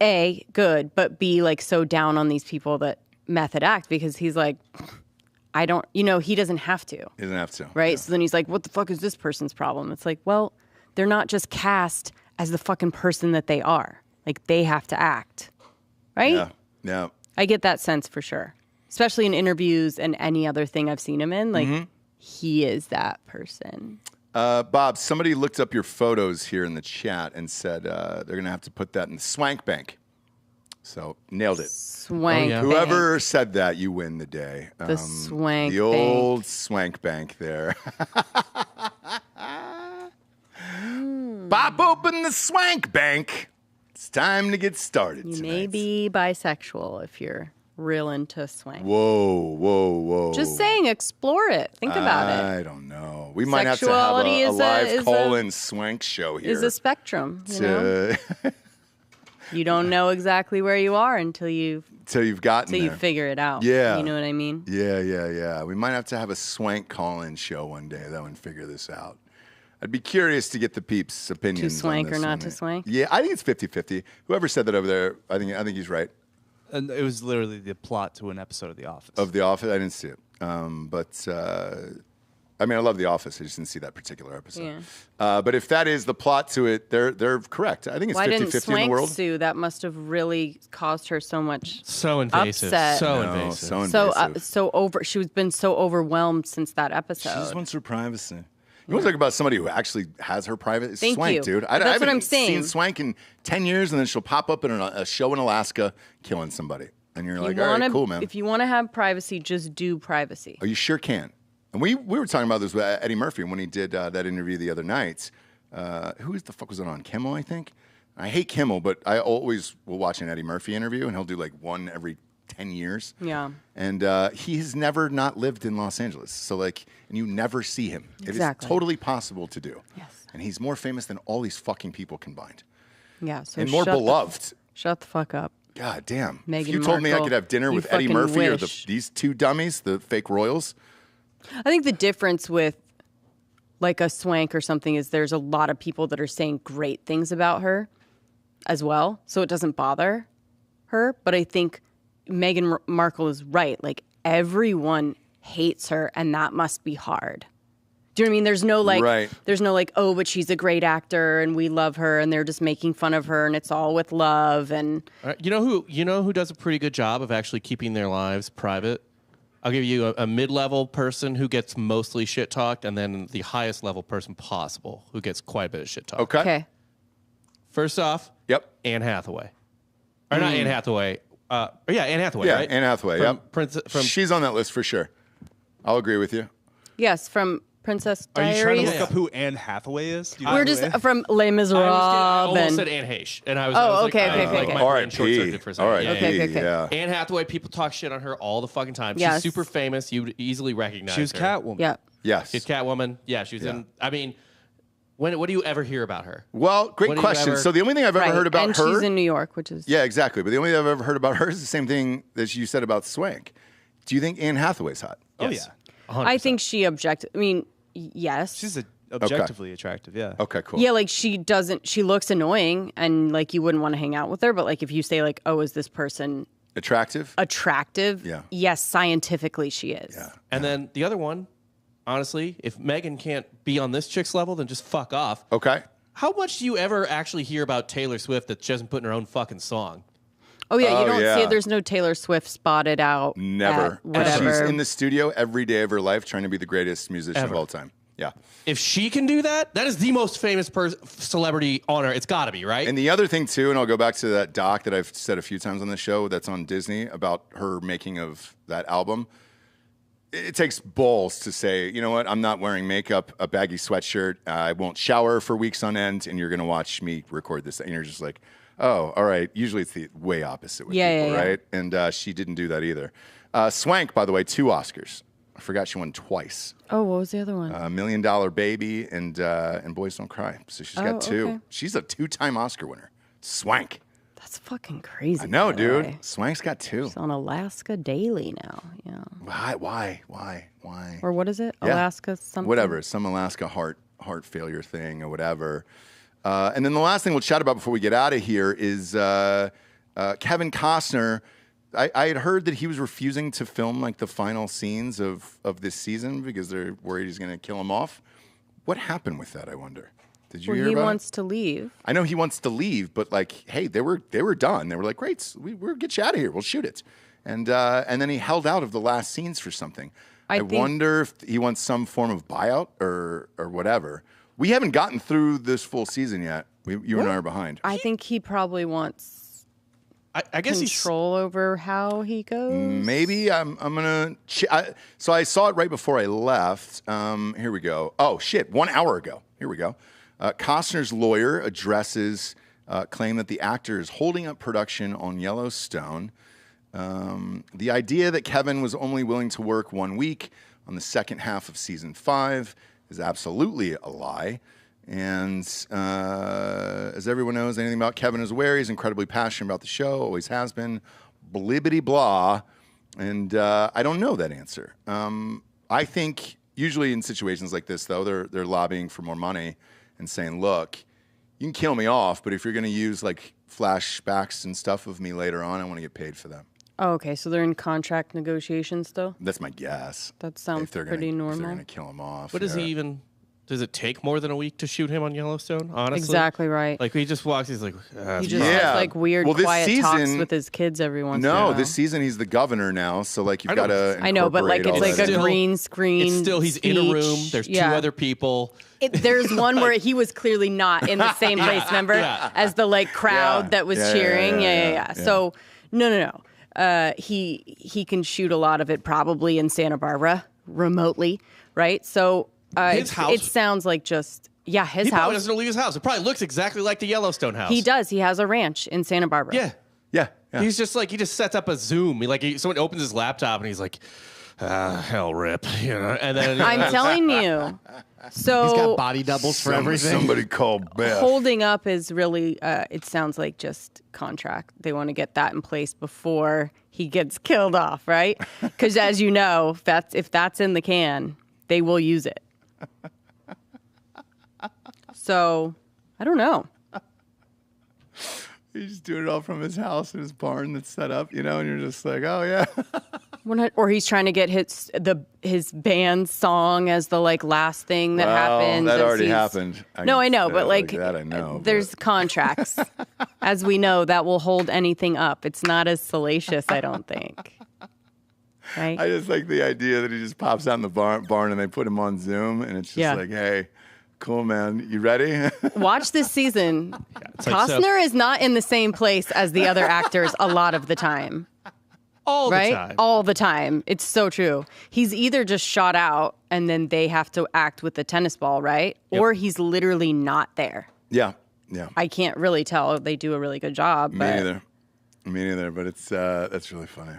A, good, but B, like so down on these people that method act, because he's like, I don't, he doesn't have to. He doesn't have to. Right? Yeah. So then he's like, what the fuck is this person's problem? It's like, well, they're not just cast as the fucking person that they are. Like, they have to act. Right? Yeah. Yeah. I get that sense for sure. Especially in interviews and any other thing I've seen him in. Like, he is that person. Bob, somebody looked up your photos here in the chat and said they're going to have to put that in the swank bank. So, nailed it. Swank yeah. bank. Whoever said that, you win the day. The swank The old swank bank there. Pop open the swank bank. It's time to get started You tonight. may be bisexual if you're real into swank. Whoa. Just saying, explore it. Think about it. I don't know. We might have to have Sexuality a is a- live is a- call-in swank show here. Is a spectrum, you know? You don't know exactly where you are until you Till you've gotten there. figure it out. Yeah. You know what I mean? Yeah. We might have to have a swank call-in show one day, though, and figure this out. I'd be curious to get the peeps' opinions. swank on or this not one. to swank? Yeah, I think it's 50-50. Whoever said that over there, I think he's right. And it was literally the plot to an episode of The Office. Of The Office, I didn't see it. I mean, I love The Office. I just didn't see that particular episode. But if that is the plot to it, they're correct. I think it's Why 50-50 didn't in the Swank world. sue? That must have really caused her so much. So invasive. Upset. So No, invasive. so So invasive. she's been so overwhelmed since that She episode. just wants her privacy. You want to talk about somebody who actually has her private? It's Thank Swank, you. dude. That's I what haven't I'm saying. seen Swank in 10 years, and then she'll pop up in a show in Alaska killing somebody. And you're like, all right, cool, man. If you want to have privacy, just do privacy. Oh, you sure can. And we were talking about this with Eddie Murphy when he did that interview the other night. Who the fuck was it on? Kimmel, I think. I hate Kimmel, but I always will watch an Eddie Murphy interview, and he'll do like one every 10 years. Yeah. And he has never not lived in Los Angeles. So, like, and you never see him. Exactly. It is totally possible to do. Yes. And he's more famous than all these fucking people combined. Yeah. So And more beloved. Shut the fuck up. God damn. If Meghan you told me I Markle, could have dinner you with Eddie fucking Murphy or wish. these two dummies, the fake royals. I think the difference with like a Swank or something is there's a lot of people that are saying great things about her as well. So it doesn't bother her. But I think Meghan Markle is right. Like everyone hates her and that must be hard. Do you know what I mean? There's no like, Right. there's no like, oh, but she's a great actor and we love her and they're just making fun of her and it's all with love and You know who does a pretty good job of actually keeping their lives private? I'll give you a mid-level person who gets mostly shit talked, and then the highest level person possible who gets quite a bit of shit talked. Okay. okay. First off, Yep. Anne Hathaway, or not Anne Hathaway? Anne Hathaway. Yeah, right? Anne Hathaway. From She's on that list for sure. I'll agree with you. Yes, from Princess Are Diaries. you trying to look Yeah. up who Anne Hathaway is? Do you know We're who just it is? from Les Miserables. I almost and- said Anne Heche, and I was. Oh, I was okay, like, okay, like okay. my brain short-circuited for a second. R.I.P. Yeah, Okay, yeah. okay. Yeah. Anne Hathaway, people talk shit on her all the fucking time. Yes. She's super famous. You would easily recognize She was her. Catwoman. Yeah. Yes. She's Catwoman. Yeah, she was in. I mean, what do you ever hear about her? Well, great When do you question. ever- So the only thing I've ever Right. heard about and her. she's in New York, which is Yeah, exactly. But the only thing I've ever heard about her is the same thing that you said about Swank. Do you think Anne Hathaway's hot? Oh, Yes. yeah. 100%. I think she I mean, yes. She's objectively attractive, yeah. Okay, cool. yeah, like she looks annoying and like you wouldn't want to hang out with her, but like if you say like, oh, is this person Attractive? attractive? Yeah. Yes, scientifically she is. Yeah. And then the other one, honestly, if Megan can't be on this chick's level, then just fuck off. Okay. How much do you ever actually hear about Taylor Swift that she doesn't put in her own fucking song? Oh yeah, Oh, you don't yeah. see it. There's no Taylor Swift spotted out. Never. at And whatever. she's in the studio every day of her life trying to be the greatest musician Ever. of all time. Yeah. If she can do that, that is the most famous celebrity on earth. It's got to be, right? And the other thing, too, and I'll go back to that doc that I've said a few times on the show that's on Disney about her making of that album. it takes balls to say, you know what, I'm not wearing makeup, a baggy sweatshirt, I won't shower for weeks on end, and you're going to watch me record this. And you're just like, oh, all right. Usually it's the way opposite with people, right? And she didn't do that either. Swank, by the way, 2 Oscars. I forgot she won twice. Oh, what was the other one? $1 Million Baby and Boys Don't Cry. So she's got 2. Okay. She's a 2-time Oscar winner. Swank. That's fucking crazy. I know, dude. Swank's got 2. She's on Alaska Daily now. Yeah. Why? Or what is it? Yeah. Alaska something? Whatever. Some Alaska heart failure thing or whatever. And then the last thing we'll chat about before we get out of here is Kevin Costner. I had heard that he was refusing to film like the final scenes of this season because they're worried he's going to kill him off. What happened with that, I wonder? Did you hear about it? He wants to leave. I know he wants to leave, but like, hey, they were done. They were like, great, we'll get you out of here. We'll shoot it. And then he held out of the last scenes for something. I wonder if he wants some form of buyout or whatever. We haven't gotten through this full season yet. You and I are behind. I think he probably wants I guess control over how he goes. Maybe I'm gonna. So I saw it right before I left. Here we go. Oh shit! 1 hour ago. Here we go. Costner's lawyer addresses claim that the actor is holding up production on Yellowstone. The idea that Kevin was only willing to work 1 week on the second half of season 5 is absolutely a lie. And as everyone knows, anything about Kevin is aware. He's incredibly passionate about the show, always has been. Blibbity blah. And I don't know that answer. I think usually in situations like this, though, they're lobbying for more money and saying, look, you can kill me off, but if you're going to use like flashbacks and stuff of me later on, I want to get paid for them. Oh, okay. So they're in contract negotiations still? That's my guess. That sounds pretty normal. If they're going to kill him off. What does he even... Does it take more than a week to shoot him on Yellowstone, honestly? Exactly right. Like, he just walks, he's like... he just has, like, weird, quiet talks with his kids every once in a while. No, this season he's the governor now, so, like, you've got to I know, but, like, it's like a green screen It's still, he's in a room, there's 2 other people. There's one where he was clearly not in the same place, remember? As the, like, crowd that was cheering. Yeah. So, no. He can shoot a lot of it probably in Santa Barbara, remotely, right? So... his house. It sounds like just his house. He probably doesn't leave his house. It probably looks exactly like the Yellowstone house. He does. He has a ranch in Santa Barbara. Yeah. He's just like, he just sets up a Zoom. Someone opens his laptop and he's like, hell rip, And then I'm telling you. So he's got body doubles for everything. Somebody called Beth. Holding up is really. It sounds like just contract. They want to get that in place before he gets killed off, right? Because as you know, if that's in the can, they will use it. So, I don't know. He's just doing it all from his house in his barn that's set up, and you're just like, oh yeah. Or he's trying to get his band song as the like last thing that happens. That already happened. I know, but like that I know. There's contracts, as we know, that will hold anything up. It's not as salacious, I don't think. Right? I just like the idea that he just pops out in the barn and they put him on Zoom and it's just like, hey, cool, man. You ready? Watch this season. Costner is not in the same place as the other actors a lot of the time. All the time. All the time. It's so true. He's either just shot out and then they have to act with the tennis ball, right? Yep. Or he's literally not there. Yeah. I can't really tell. They do a really good job. Me neither. But it's that's really funny.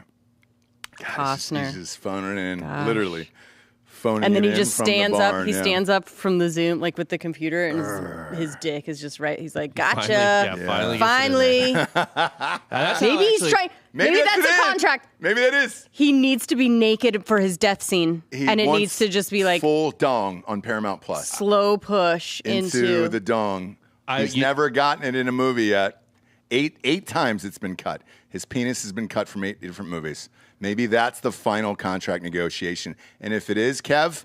Costner. He's just phoning in, literally phoning in. And then he just stands up. He stands up from the Zoom, like with the computer, and his dick is just right. He's like, gotcha. Finally. Maybe he's trying. Maybe that's a contract. Maybe that is. He needs to be naked for his death scene. And it needs to just be like full dong on Paramount Plus. Slow push into the dong. He's never gotten it in a movie yet. Eight times it's been cut. His penis has been cut from 8 different movies. Maybe that's the final contract negotiation. And if it is, Kev,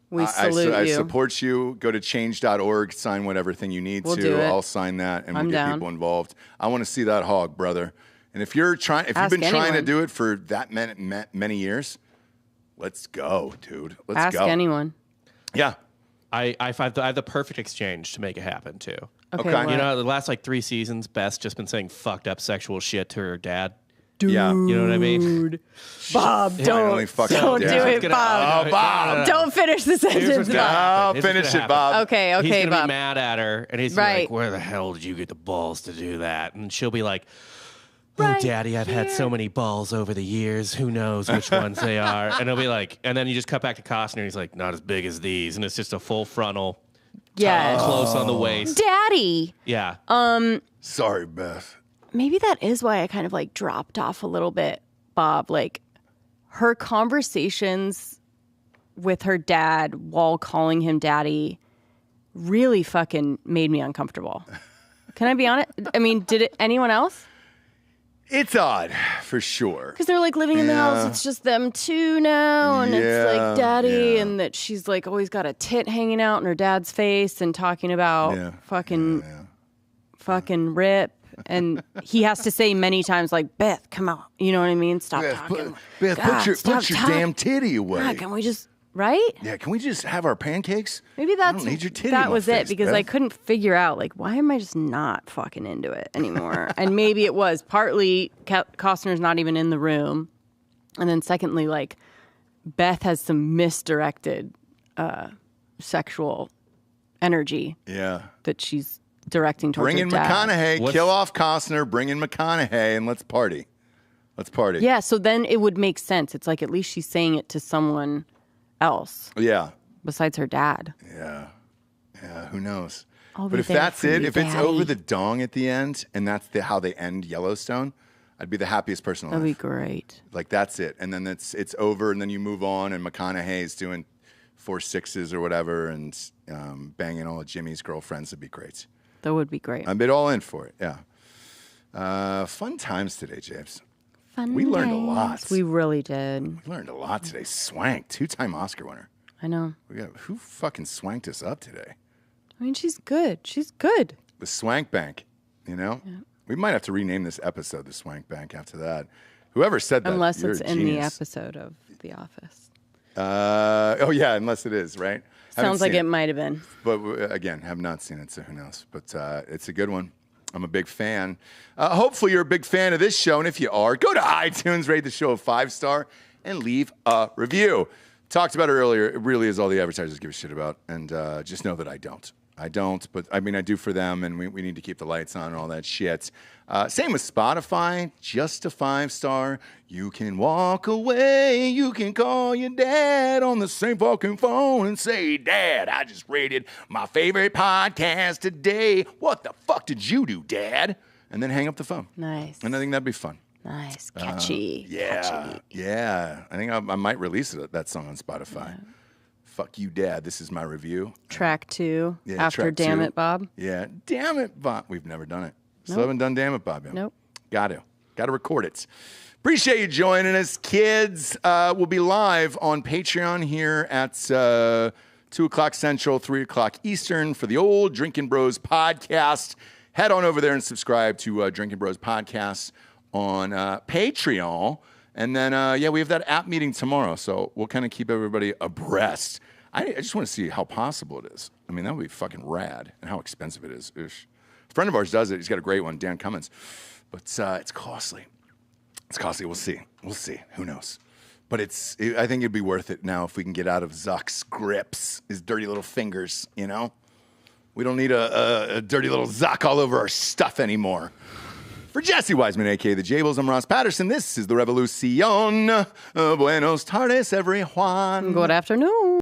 we salute you. I support you. Go to change.org, sign whatever thing you need to. I'll sign that, and we'll get people involved. I want to see that hog, brother. And if you've been trying to do it for that many years, let's go, dude. Let's go. Ask anyone. Yeah. I have the perfect exchange to make it happen, too. Okay. The last 3 seasons, Beth's just been saying fucked up sexual shit to her dad dude. Yeah. You know what I mean? Bob, Finally fucked up, don't yeah. do It's it, gonna- Bob. Oh, Bob. Don't finish the sentence, Bob. I'll Here's what's finish gonna it, Bob. Okay, He's gonna Bob. be mad at her, and he's Right. like, "Where the hell did you get the balls to do that?" And she'll be like, "Oh, Right Daddy, I've had so many balls over the years. Who knows which ones they are?" And he'll be like, and then you just cut back to Costner, and he's like, "Not as big as these," and it's just a full frontal, Yes. close on the waist. Daddy. Yeah. Sorry, Beth. Maybe that is why I kind of like dropped off a little bit, Bob. Like her conversations with her dad while calling him daddy really fucking made me uncomfortable. Can I be honest? I mean, did it anyone else? It's odd, for sure. Because they're like living in the house. It's just them two now. And it's like daddy. yeah. And that she's like always got a tit hanging out in her dad's face and talking about fucking rip. And he has to say many times like, Beth, come out. You know what I mean? Stop talking. Beth, God, put stop your talking. damn titty away. God, can we just, right? Yeah, can we just have our pancakes? Maybe I don't need your titty in that my was face, it because Beth. I couldn't figure out like why am I just not fucking into it anymore? And maybe it was partly Costner's not even in the room, and then secondly like Beth has some misdirected sexual energy that she's directing towards Bring her in dad. McConaughey, kill off Costner, bring in McConaughey, and let's party. Let's party. Yeah, so then it would make sense. It's like at least she's saying it to someone else Yeah. besides her dad. Yeah. Yeah, who knows? I'll But be if there that's for it, you, if it's Daddy. over the dong at the end, and that's how they end Yellowstone, I'd be the happiest person alive. That'd be great. Like, that's it. And then it's over, and then you move on, and McConaughey's doing 4 6s or whatever, and banging all of Jimmy's girlfriends would be great. That would be great. I'd be all in for it, yeah. Fun times today, James. Fun We learned a days. lot. We really did. We learned a lot today. Swank, 2-time Oscar winner. I know. Who fucking swanked us up today? I mean, she's good. She's good. The Swank Bank, you know? Yeah. We might have to rename this episode the Swank Bank after that. Whoever said that, Unless you're it's a in the genius. episode of The Office. Oh, yeah, unless it is, right? Sounds like it might have been. But again, have not seen it, so who knows? But it's a good one. I'm a big fan. Hopefully you're a big fan of this show, and if you are, go to iTunes, rate the show a 5-star, and leave a review. Talked about it earlier. It really is all the advertisers give a shit about, and just know that I don't. I don't, but I mean, I do for them, and we need to keep the lights on and all that shit. Same with Spotify, just a 5-star. You can walk away, you can call your dad on the same fucking phone and say, Dad, I just rated my favorite podcast today. What the fuck did you do, Dad? And then hang up the phone. Nice. And I think that'd be fun. Nice. Catchy. Yeah. Catchy. Yeah. I think I might release that song on Spotify. Yeah. Fuck you, Dad. This is my review. Track 2 after track Damn 2. It, Bob. Yeah. Damn it, Bob. We've never done it. Still haven't done Damn It, Bob yet. Nope. Got to record it. Appreciate you joining us, kids. We'll be live on Patreon here at 2 o'clock Central, 3 o'clock Eastern for the old Drinking Bros podcast. Head on over there and subscribe to Drinking Bros podcast on Patreon. And then, we have that app meeting tomorrow, so we'll kind of keep everybody abreast. I just want to see how possible it is. I mean, that would be fucking rad, and how expensive it is. Ish. A friend of ours does it. He's got a great one, Dan Cummins. But it's costly. It's costly. We'll see. We'll see. Who knows? But I think it'd be worth it now if we can get out of Zuck's grips, his dirty little fingers, you know? We don't need a dirty little Zuck all over our stuff anymore. For Jesse Wiseman, a.k.a. the Jables, I'm Ross Patterson. This is the Revolucion. Buenos tardes, everyone. Good afternoon.